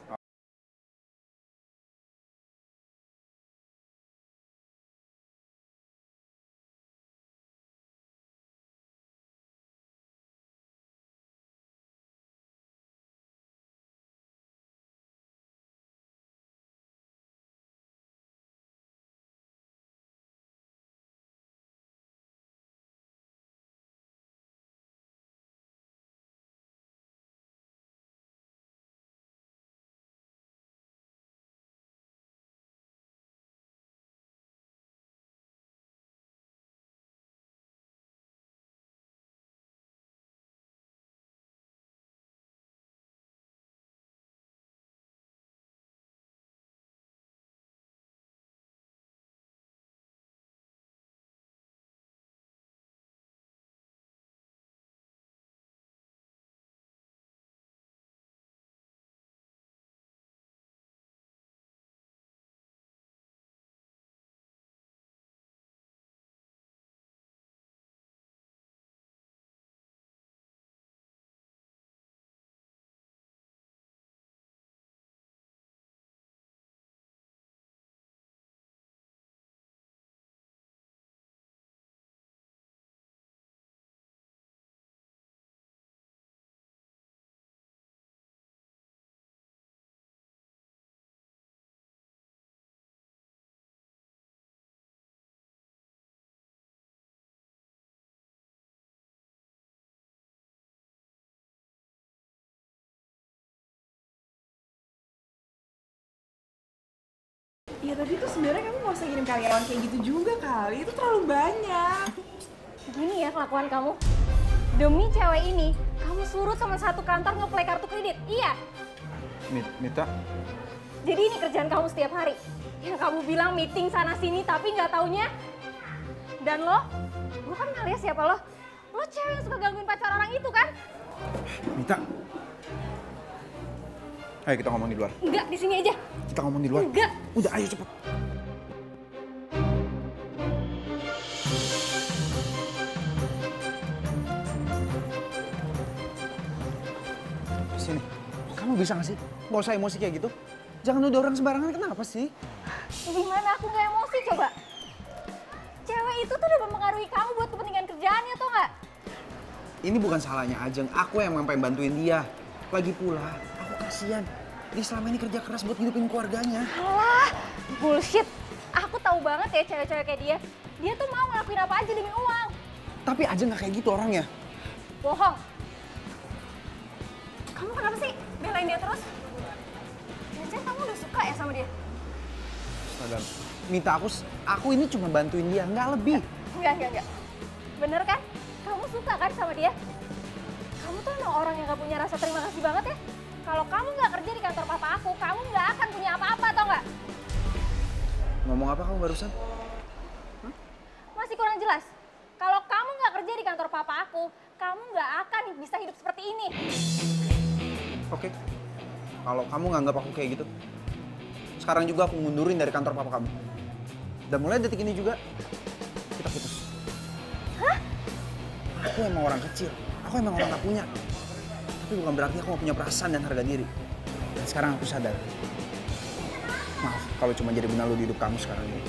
Iya tapi tuh sebenarnya kamu nggak usah kirim karyawan kayak gitu juga kali, itu terlalu banyak. Gini ya kelakuan kamu. Demi cewek ini, kamu suruh teman satu kantor ngeplay kartu kredit. Iya. Mita. Jadi ini kerjaan kamu setiap hari. Yang kamu bilang meeting sana sini tapi nggak taunya Dan lo, gue kan ngeliat siapa lo. Lo cewek yang suka gangguin pacar orang itu kan? Mita. Ayo kita ngomong di luar. Enggak, di sini aja. Kita ngomong di luar. Enggak. Udah, ayo cepet. Sini, kamu bisa gak sih gak usah emosi kayak gitu? Jangan nuduh orang sembarangan, kenapa sih? Gimana aku gak emosi coba? Cewek itu tuh udah mempengaruhi kamu buat kepentingan kerjaannya tuh nggak? Ini bukan salahnya Ajeng, aku yang sampai bantuin dia. Lagi pula, aku kasihan. Dia selama ini kerja keras buat hidupin keluarganya. Alah, bullshit. Aku tahu banget ya cewek-cewek kayak dia. Dia tuh mau ngelakuin apa aja demi uang. Tapi Ajeng gak kayak gitu orangnya. Bohong. Kamu kenapa sih belain dia terus? Jangan kamu udah suka ya sama dia? Astaga, Mita, aku ini cuma bantuin dia, nggak lebih. Enggak. Bener kan? Kamu suka kan sama dia? Kamu tuh emang orang yang gak punya rasa terima kasih banget ya? Kalau kamu nggak kerja di kantor papa aku, kamu nggak akan punya apa-apa, tau nggak? Ngomong apa kamu barusan? Masih kurang jelas. Kalau kamu nggak kerja di kantor papa aku, kamu nggak akan bisa hidup seperti ini. Oke, kalau kamu nganggap aku kayak gitu, sekarang juga aku mundurin dari kantor papa kamu. Dan mulai detik ini juga, kita putus. Hah? Aku emang orang kecil, aku emang orang gak punya. Tapi bukan berarti aku gak punya perasaan dan harga diri. Dan sekarang aku sadar. Maaf kalau cuma jadi benalu di hidup kamu sekarang ini.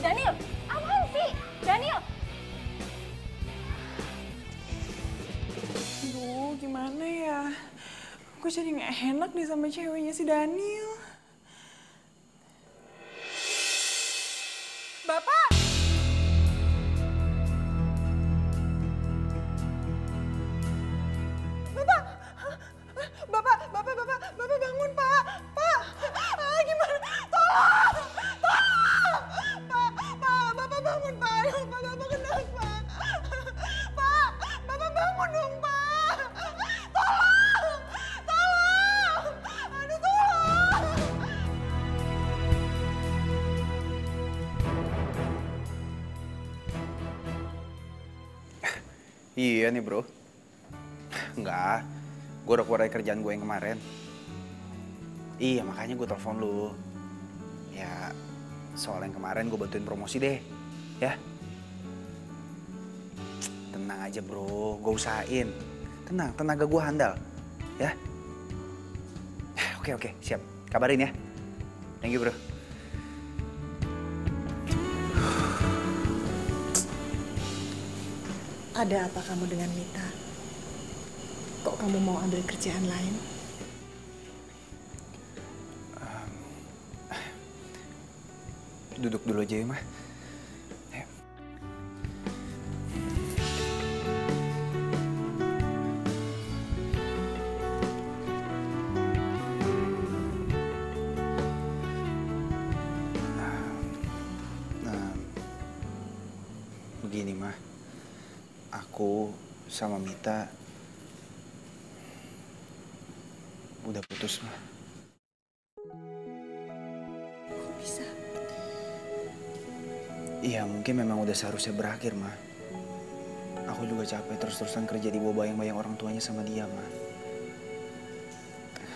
Daniel, apaan sih? Daniel! Aduh, gimana ya? Gue jadi gak enak nih sama ceweknya si Daniel. Bapak! Bapak bangun, Pak! Pak! Gimana? Tolong! Pak! Bapak bangun, Pak! Ayo, Pak, Bapak kenapa? Pak! Bapak bangun dong, Pak! Tolong! Aduh, tolong! Iya nih bro. Enggak, gue udah keluar dari kerjaan gue yang kemarin. Iya makanya gue telepon lu. Ya soal yang kemarin gue bantuin promosi deh, ya. Tenang aja bro, gue usahain. Tenang, tenaga gue handal, ya. Oke, siap. Kabarin ya. Thank you bro. Ada apa kamu dengan Mita? Kok kamu mau ambil kerjaan lain? Duduk dulu aja ya, Mah. Ayo. Begini, Mah. Aku sama Mita udah putus, Mah. Kok bisa? Iya, mungkin memang udah seharusnya berakhir, Ma. Aku juga capek terus-terusan kerja di bawah bayang-bayang orang tuanya sama dia, Ma.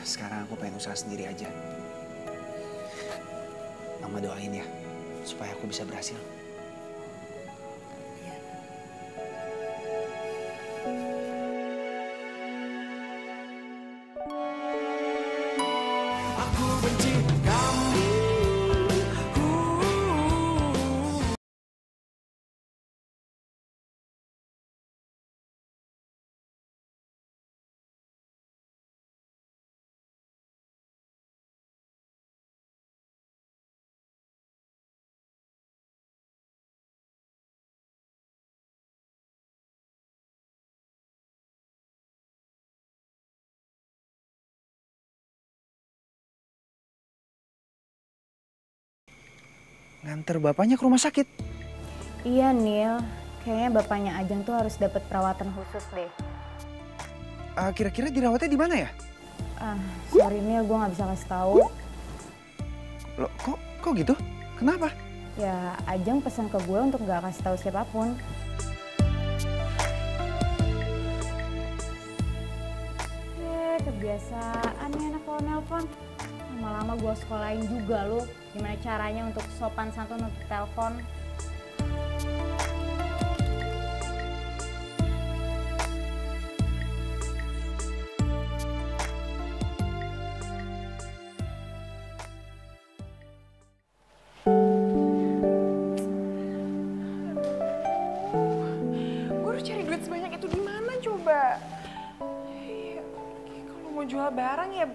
Sekarang aku pengen usaha sendiri aja. Mama doain ya, supaya aku bisa berhasil. Aku benci kamu. Nganter bapaknya ke rumah sakit. Iya, Nil. Kayaknya bapaknya Ajeng tuh harus dapat perawatan khusus deh. Kira-kira dirawatnya di mana ya? Sorry Nil, gue nggak bisa kasih tahu. Loh, kok gitu? Kenapa? Ya Ajeng pesan ke gue untuk gak kasih tahu siapapun. Kebiasaan nih anak kalau nelpon. Lama-lama gue sekolahin juga lu gimana caranya untuk sopan santun untuk telepon. Gue harus cari duit sebanyak itu di mana coba? Kalau mau jual barang ya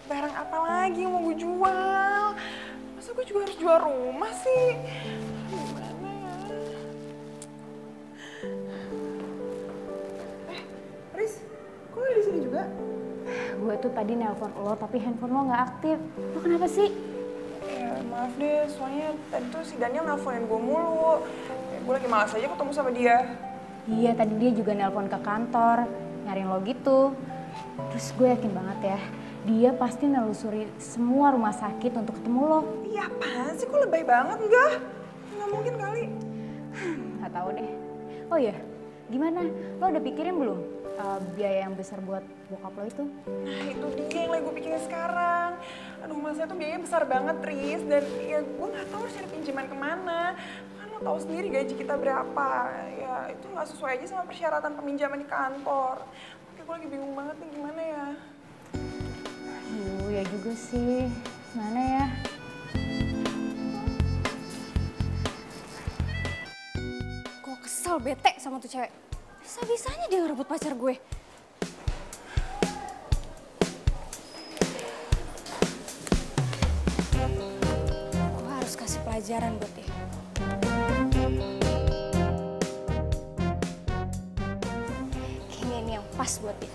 barang apa lagi yang mau gue jual? Masa gue juga harus jual rumah sih? Gimana ya? Riz, kok lo di sini juga? Gue tuh tadi nelpon lo tapi handphone lo nggak aktif. Lo kenapa sih? Ya maaf deh, soalnya tadi tuh si Daniel nelfonin gue mulu. Ya, gue lagi malas aja ketemu sama dia. Iya, tadi dia juga nelpon ke kantor, nyariin lo gitu. Terus gue yakin banget ya, dia pasti nelusuri semua rumah sakit untuk ketemu lo. Iya apaan sih, kok lebay banget? Enggak mungkin kali. Nggak tahu deh. Oh iya, gimana? Lo udah pikirin belum biaya yang besar buat bokap lo itu? Nah itu dia yang lagi gue pikirin sekarang. Aduh masanya tuh biayanya besar banget, Riz. Dan ya gue nggak tahu harus cari pinjaman kemana. Kan lo tahu sendiri gaji kita berapa. Ya itu nggak sesuai aja sama persyaratan peminjaman di kantor. Oke, gue lagi bingung banget nih gimana ya. Aduh ya juga sih. Mana ya? Gue kesel bete sama tuh cewek. Bisa-bisanya dia ngerebut pacar gue. Gue harus kasih pelajaran buat dia. Kayaknya ini yang pas buat dia.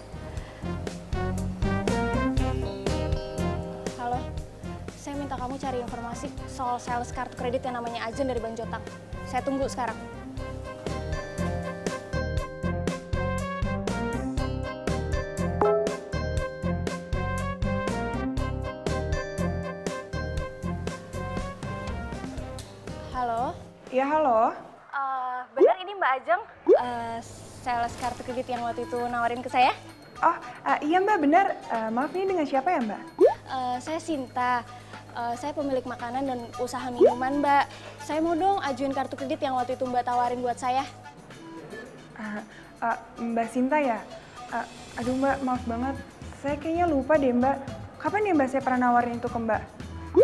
Halo, saya minta kamu cari informasi soal sales kartu kredit yang namanya Ajen dari Bang Jotak. Saya tunggu sekarang. Halo? Iya halo? Benar ini Mbak Ajeng? Sales kartu kredit yang waktu itu nawarin ke saya? Oh iya Mbak benar. Maaf ini dengan siapa ya Mbak? Saya Sinta. Saya pemilik makanan dan usaha minuman Mbak. Saya mau dong ajuin kartu kredit yang waktu itu Mbak tawarin buat saya. Mbak Sinta ya? Aduh Mbak maaf banget. Saya kayaknya lupa deh Mbak. Kapan ya Mbak saya pernah nawarin itu ke Mbak?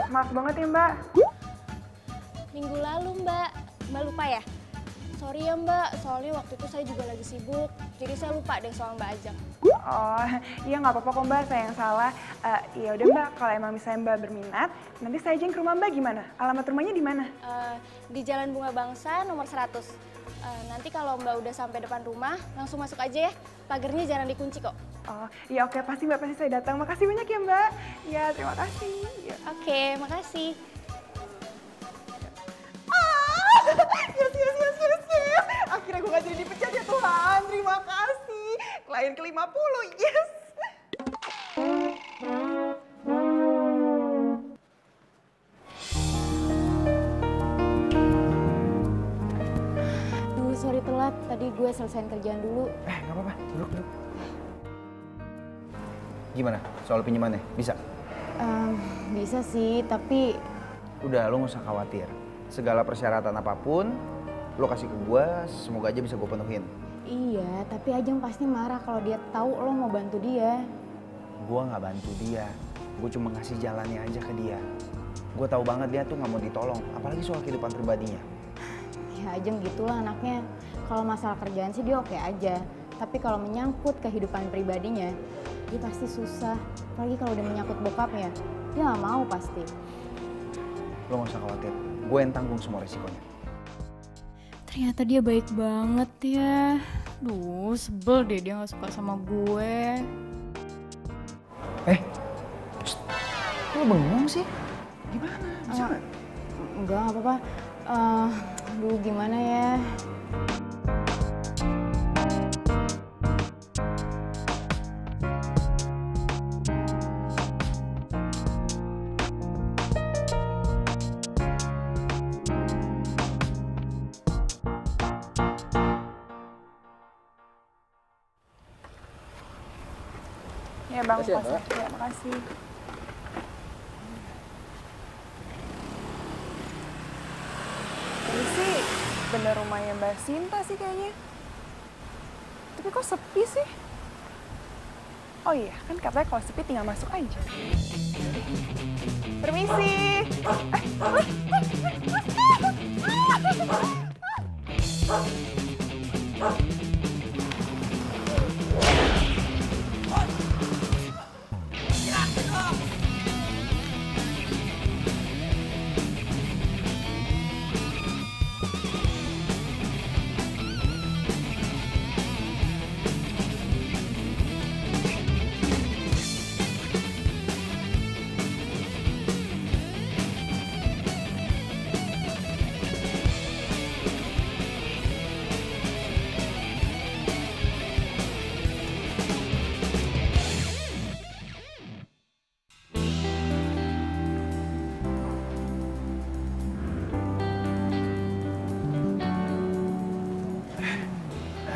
Maaf banget ya Mbak. Minggu lalu Mbak. Mbak lupa ya? Sorry ya Mbak, soalnya waktu itu saya juga lagi sibuk. Jadi saya lupa deh soal Mbak Ajeng. Oh iya nggak apa-apa kok Mbak, saya yang salah. Ya udah Mbak, kalau emang misalnya Mbak berminat, nanti saya aja ke rumah Mbak gimana? Alamat rumahnya di mana? Di Jalan Bunga Bangsa nomor 100. Nanti kalau Mbak udah sampai depan rumah, langsung masuk aja ya. Pagernya jarang dikunci kok. Oh iya oke, pasti Mbak, pasti saya datang. Makasih banyak ya Mbak. Ya terima kasih. Ya. Oke, makasih. Yes. Akhirnya gue gak jadi dipecat ya Tuhan. Terima kasih. Klien ke-50, yes. Sorry telat, tadi gue selesaiin kerjaan dulu. Nggak apa-apa, duduk. Gimana soal pinjamannya? Bisa? Bisa sih, tapi... Udah, lo nggak usah khawatir. Segala persyaratan apapun, lo kasih ke gue, semoga aja bisa gue penuhin. Iya, tapi Ajeng pasti marah kalau dia tahu lo mau bantu dia. Gue nggak bantu dia, gue cuma ngasih jalannya aja ke dia. Gue tahu banget dia tuh nggak mau ditolong, apalagi soal kehidupan pribadinya. Ya Ajeng gitulah anaknya. Kalau masalah kerjaan sih dia oke aja. Tapi kalau menyangkut kehidupan pribadinya, dia pasti susah. Apalagi kalau udah menyangkut bokapnya, dia nggak mau pasti. Lo nggak usah khawatir, gue yang tanggung semua resikonya. Ternyata dia baik banget ya. Duh, sebel deh dia gak suka sama gue. Kok lo bengong sih? Gimana? Bisa nggak? Enggak, gak apa-apa. Aduh, gimana ya? Ya Bang, Makasih ya, makasih. Mbak. Ya, makasih. Ini sih bener rumahnya Mbak Sinta sih kayaknya. Tapi kok sepi sih? Oh iya, kan katanya kalau sepi tinggal masuk aja. Permisi.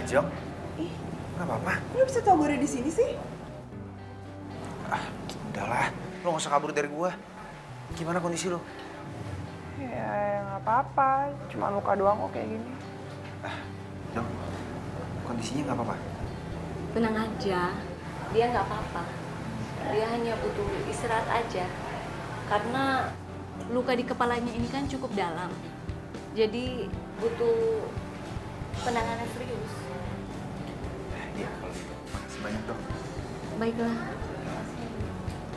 Jok, nggak apa-apa. Lu bisa tau gue ada di sini sih? Udahlah, lo nggak usah kabur dari gua. Gimana kondisi lo? Ya nggak apa-apa, cuma luka doang kok kayak gini. Jok, kondisinya nggak apa-apa. Tenang aja, dia nggak apa-apa. Dia hanya butuh istirahat aja. Karena luka di kepalanya ini kan cukup dalam. Jadi butuh penanganan serius. Iya, kalau gitu. Makasih banyak, Dok. Baiklah.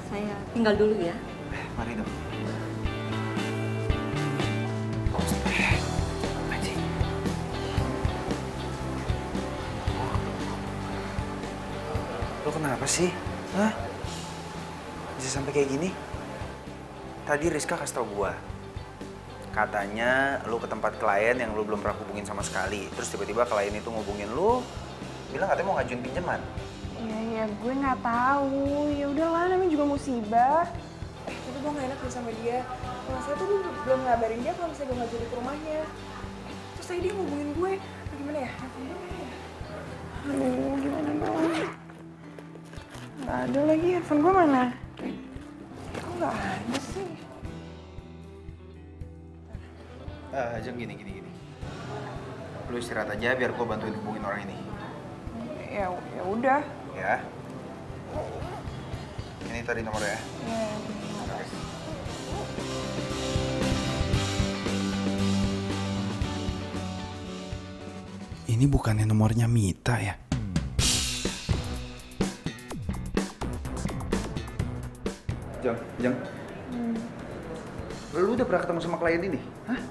Saya tinggal dulu ya. Mari, Dok. Lo kenapa sih? Hah? Bisa sampai kayak gini? Tadi Rizka kasih tau gua. Katanya lu ke tempat klien yang lu belum pernah hubungin sama sekali. Terus tiba-tiba klien itu ngubungin lu, bilang katanya mau ngajuin pinjaman. Iya, gue nggak tahu. Ya udahlah, namanya juga musibah. Tapi gue nggak enak deh sama dia. Kalau saya tuh gue belum ngabarin dia kalau misalnya gue nggak jadi ke rumahnya. Terus tadi dia ngubungin gue. Gimana ya? Aduh, gimana dong? Nggak ada lagi, handphone gue mana? Kok nggak ada sih? Jeng, gini. Lu istirahat aja biar gua bantuin hubungin orang ini. Ya udah. Ya. Ini tadi nomornya ya. Ya. Oke. Ini bukannya nomornya Mita ya? Jeng. Lu udah pernah ketemu sama klien ini? Hah?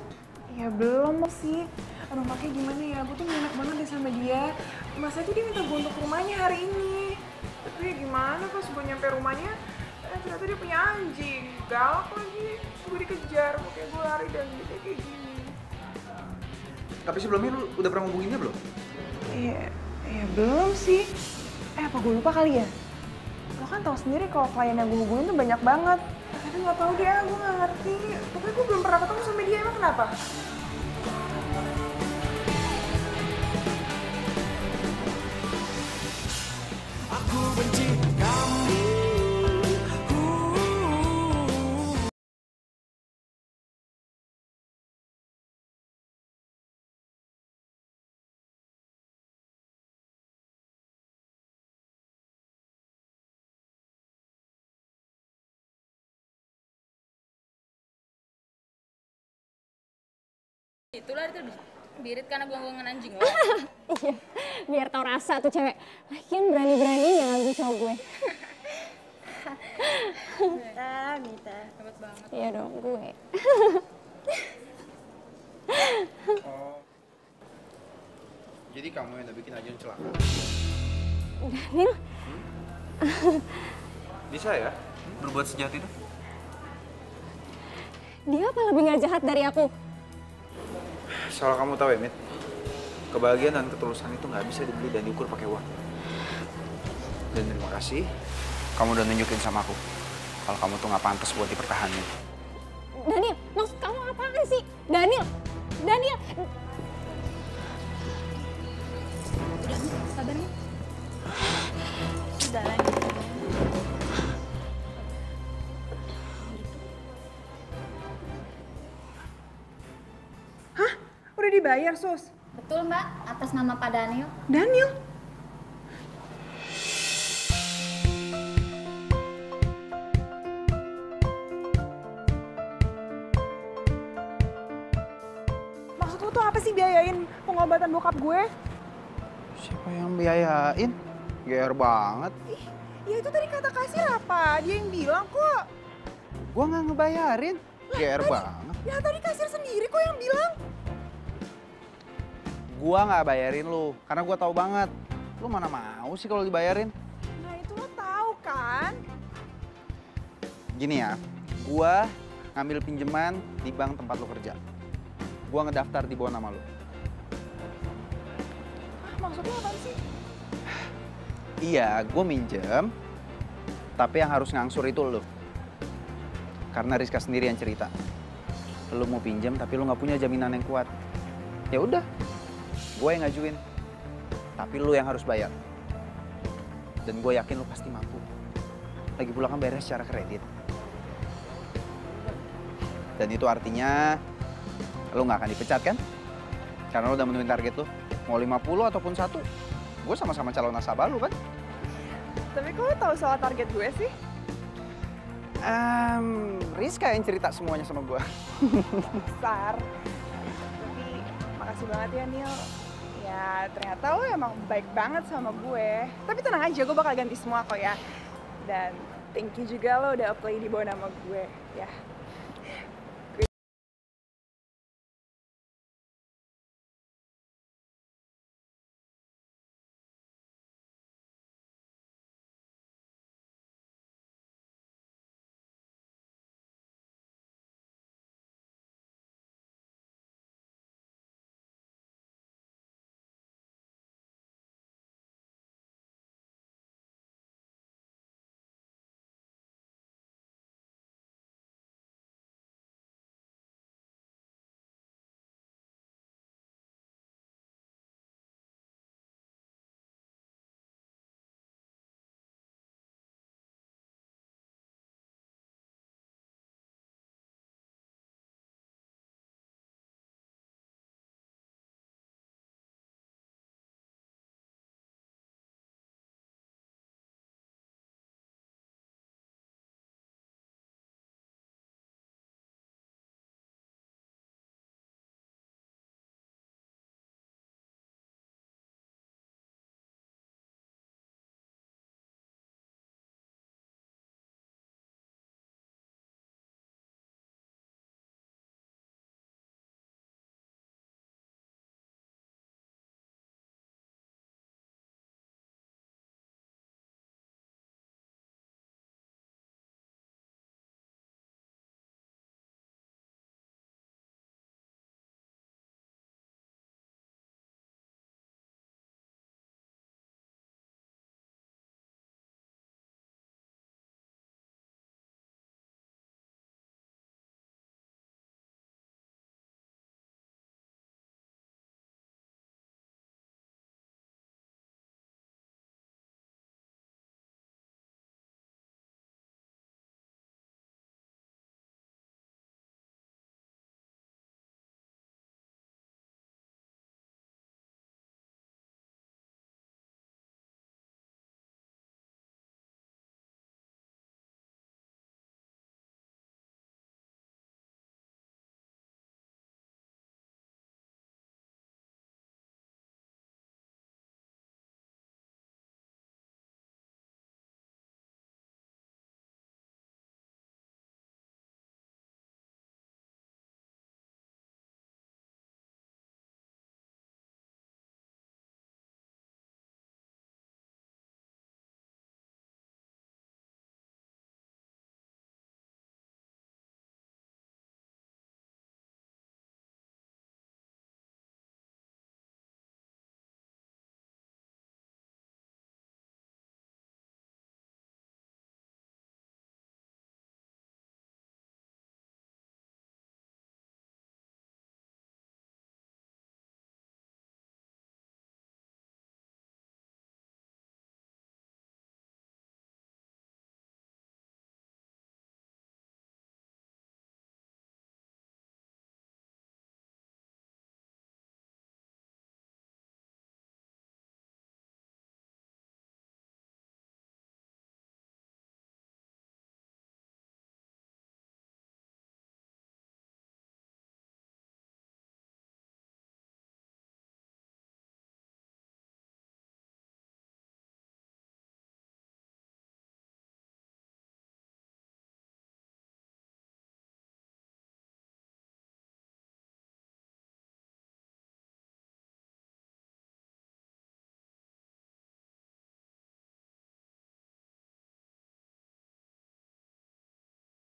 Ya belum sih. Aduh makanya gimana ya, gue tuh gak enak banget deh sama dia. Masa itu dia minta gue untuk ke rumahnya hari ini. Tapi ya gimana pas gue nyampe rumahnya, ternyata dia punya anjing. Galak lagi, gue dikejar, makanya gue lari dan dia kayak gini. Tapi sebelumnya lu udah pernah ngubunginnya belum? Iya belum sih. Apa gue lupa kali ya? Lo kan tahu sendiri kalau klien yang gue hubungin tuh banyak banget. Tapi nggak tahu deh, gue nggak ngerti. Pokoknya gue belum pernah ketemu sama dia, emang kenapa? Aku benci kamu. Itulah itu birit karena gonggongan anjing lo. Iya, biar tau rasa tuh cewek. Lagian berani-beraninya nganggu cowok gue. Mita. Hebat banget. Iya dong, gue. Jadi kamu yang udah bikin Ajeng celaka? Daniel. Bisa ya? Berbuat sejahat itu? Dia apa lebih gak jahat dari aku? Soal kamu tahu ya, Mit, kebahagiaan dan ketulusan itu nggak bisa dibeli dan diukur pakai uang. Dan terima kasih, kamu udah nunjukin sama aku kalau kamu tuh nggak pantas buat dipertahankan. Daniel, maksud kamu apaan sih? Daniel! Udah, sabar ya. Udah, udah dibayar, Sus? Betul Mbak, atas nama Pak Daniel. Daniel? Maksud lu tuh apa sih biayain pengobatan bokap gue? Siapa yang biayain? GR banget. Ih, ya itu tadi kata kasir apa? Dia yang bilang kok. Gua nggak ngebayarin. GR banget. Ya tadi kasir sendiri kok yang bilang. Gua nggak bayarin lu, karena gua tahu banget. Lu mana mau sih kalau dibayarin? Nah itu lo tahu kan? Gini ya, gua ngambil pinjaman di bank tempat lu kerja. Gua ngedaftar di bawah nama lu. Maksudnya apa sih? Iya, gue minjem, tapi yang harus ngangsur itu lu. Karena Rizka sendiri yang cerita. Lu mau pinjem tapi lu nggak punya jaminan yang kuat. Ya udah, gue yang ngajuin. Tapi lu yang harus bayar. Dan gue yakin lu pasti mampu. Lagi pula kan bayarnya secara kredit. Dan itu artinya lu nggak akan dipecat kan? Karena lu udah memenuhi target lu. Mau 50 ataupun 1, gue sama-sama calon nasabah lu kan? Tapi kok lo tahu soal target gue sih? Rizka yang cerita semuanya sama gue. Besar. Tapi makasih banget ya Nil. Ya ternyata lo emang baik banget sama gue. Tapi tenang aja, gue bakal ganti semua kok ya. Dan thank you juga lo udah apply di bawah nama gue ya.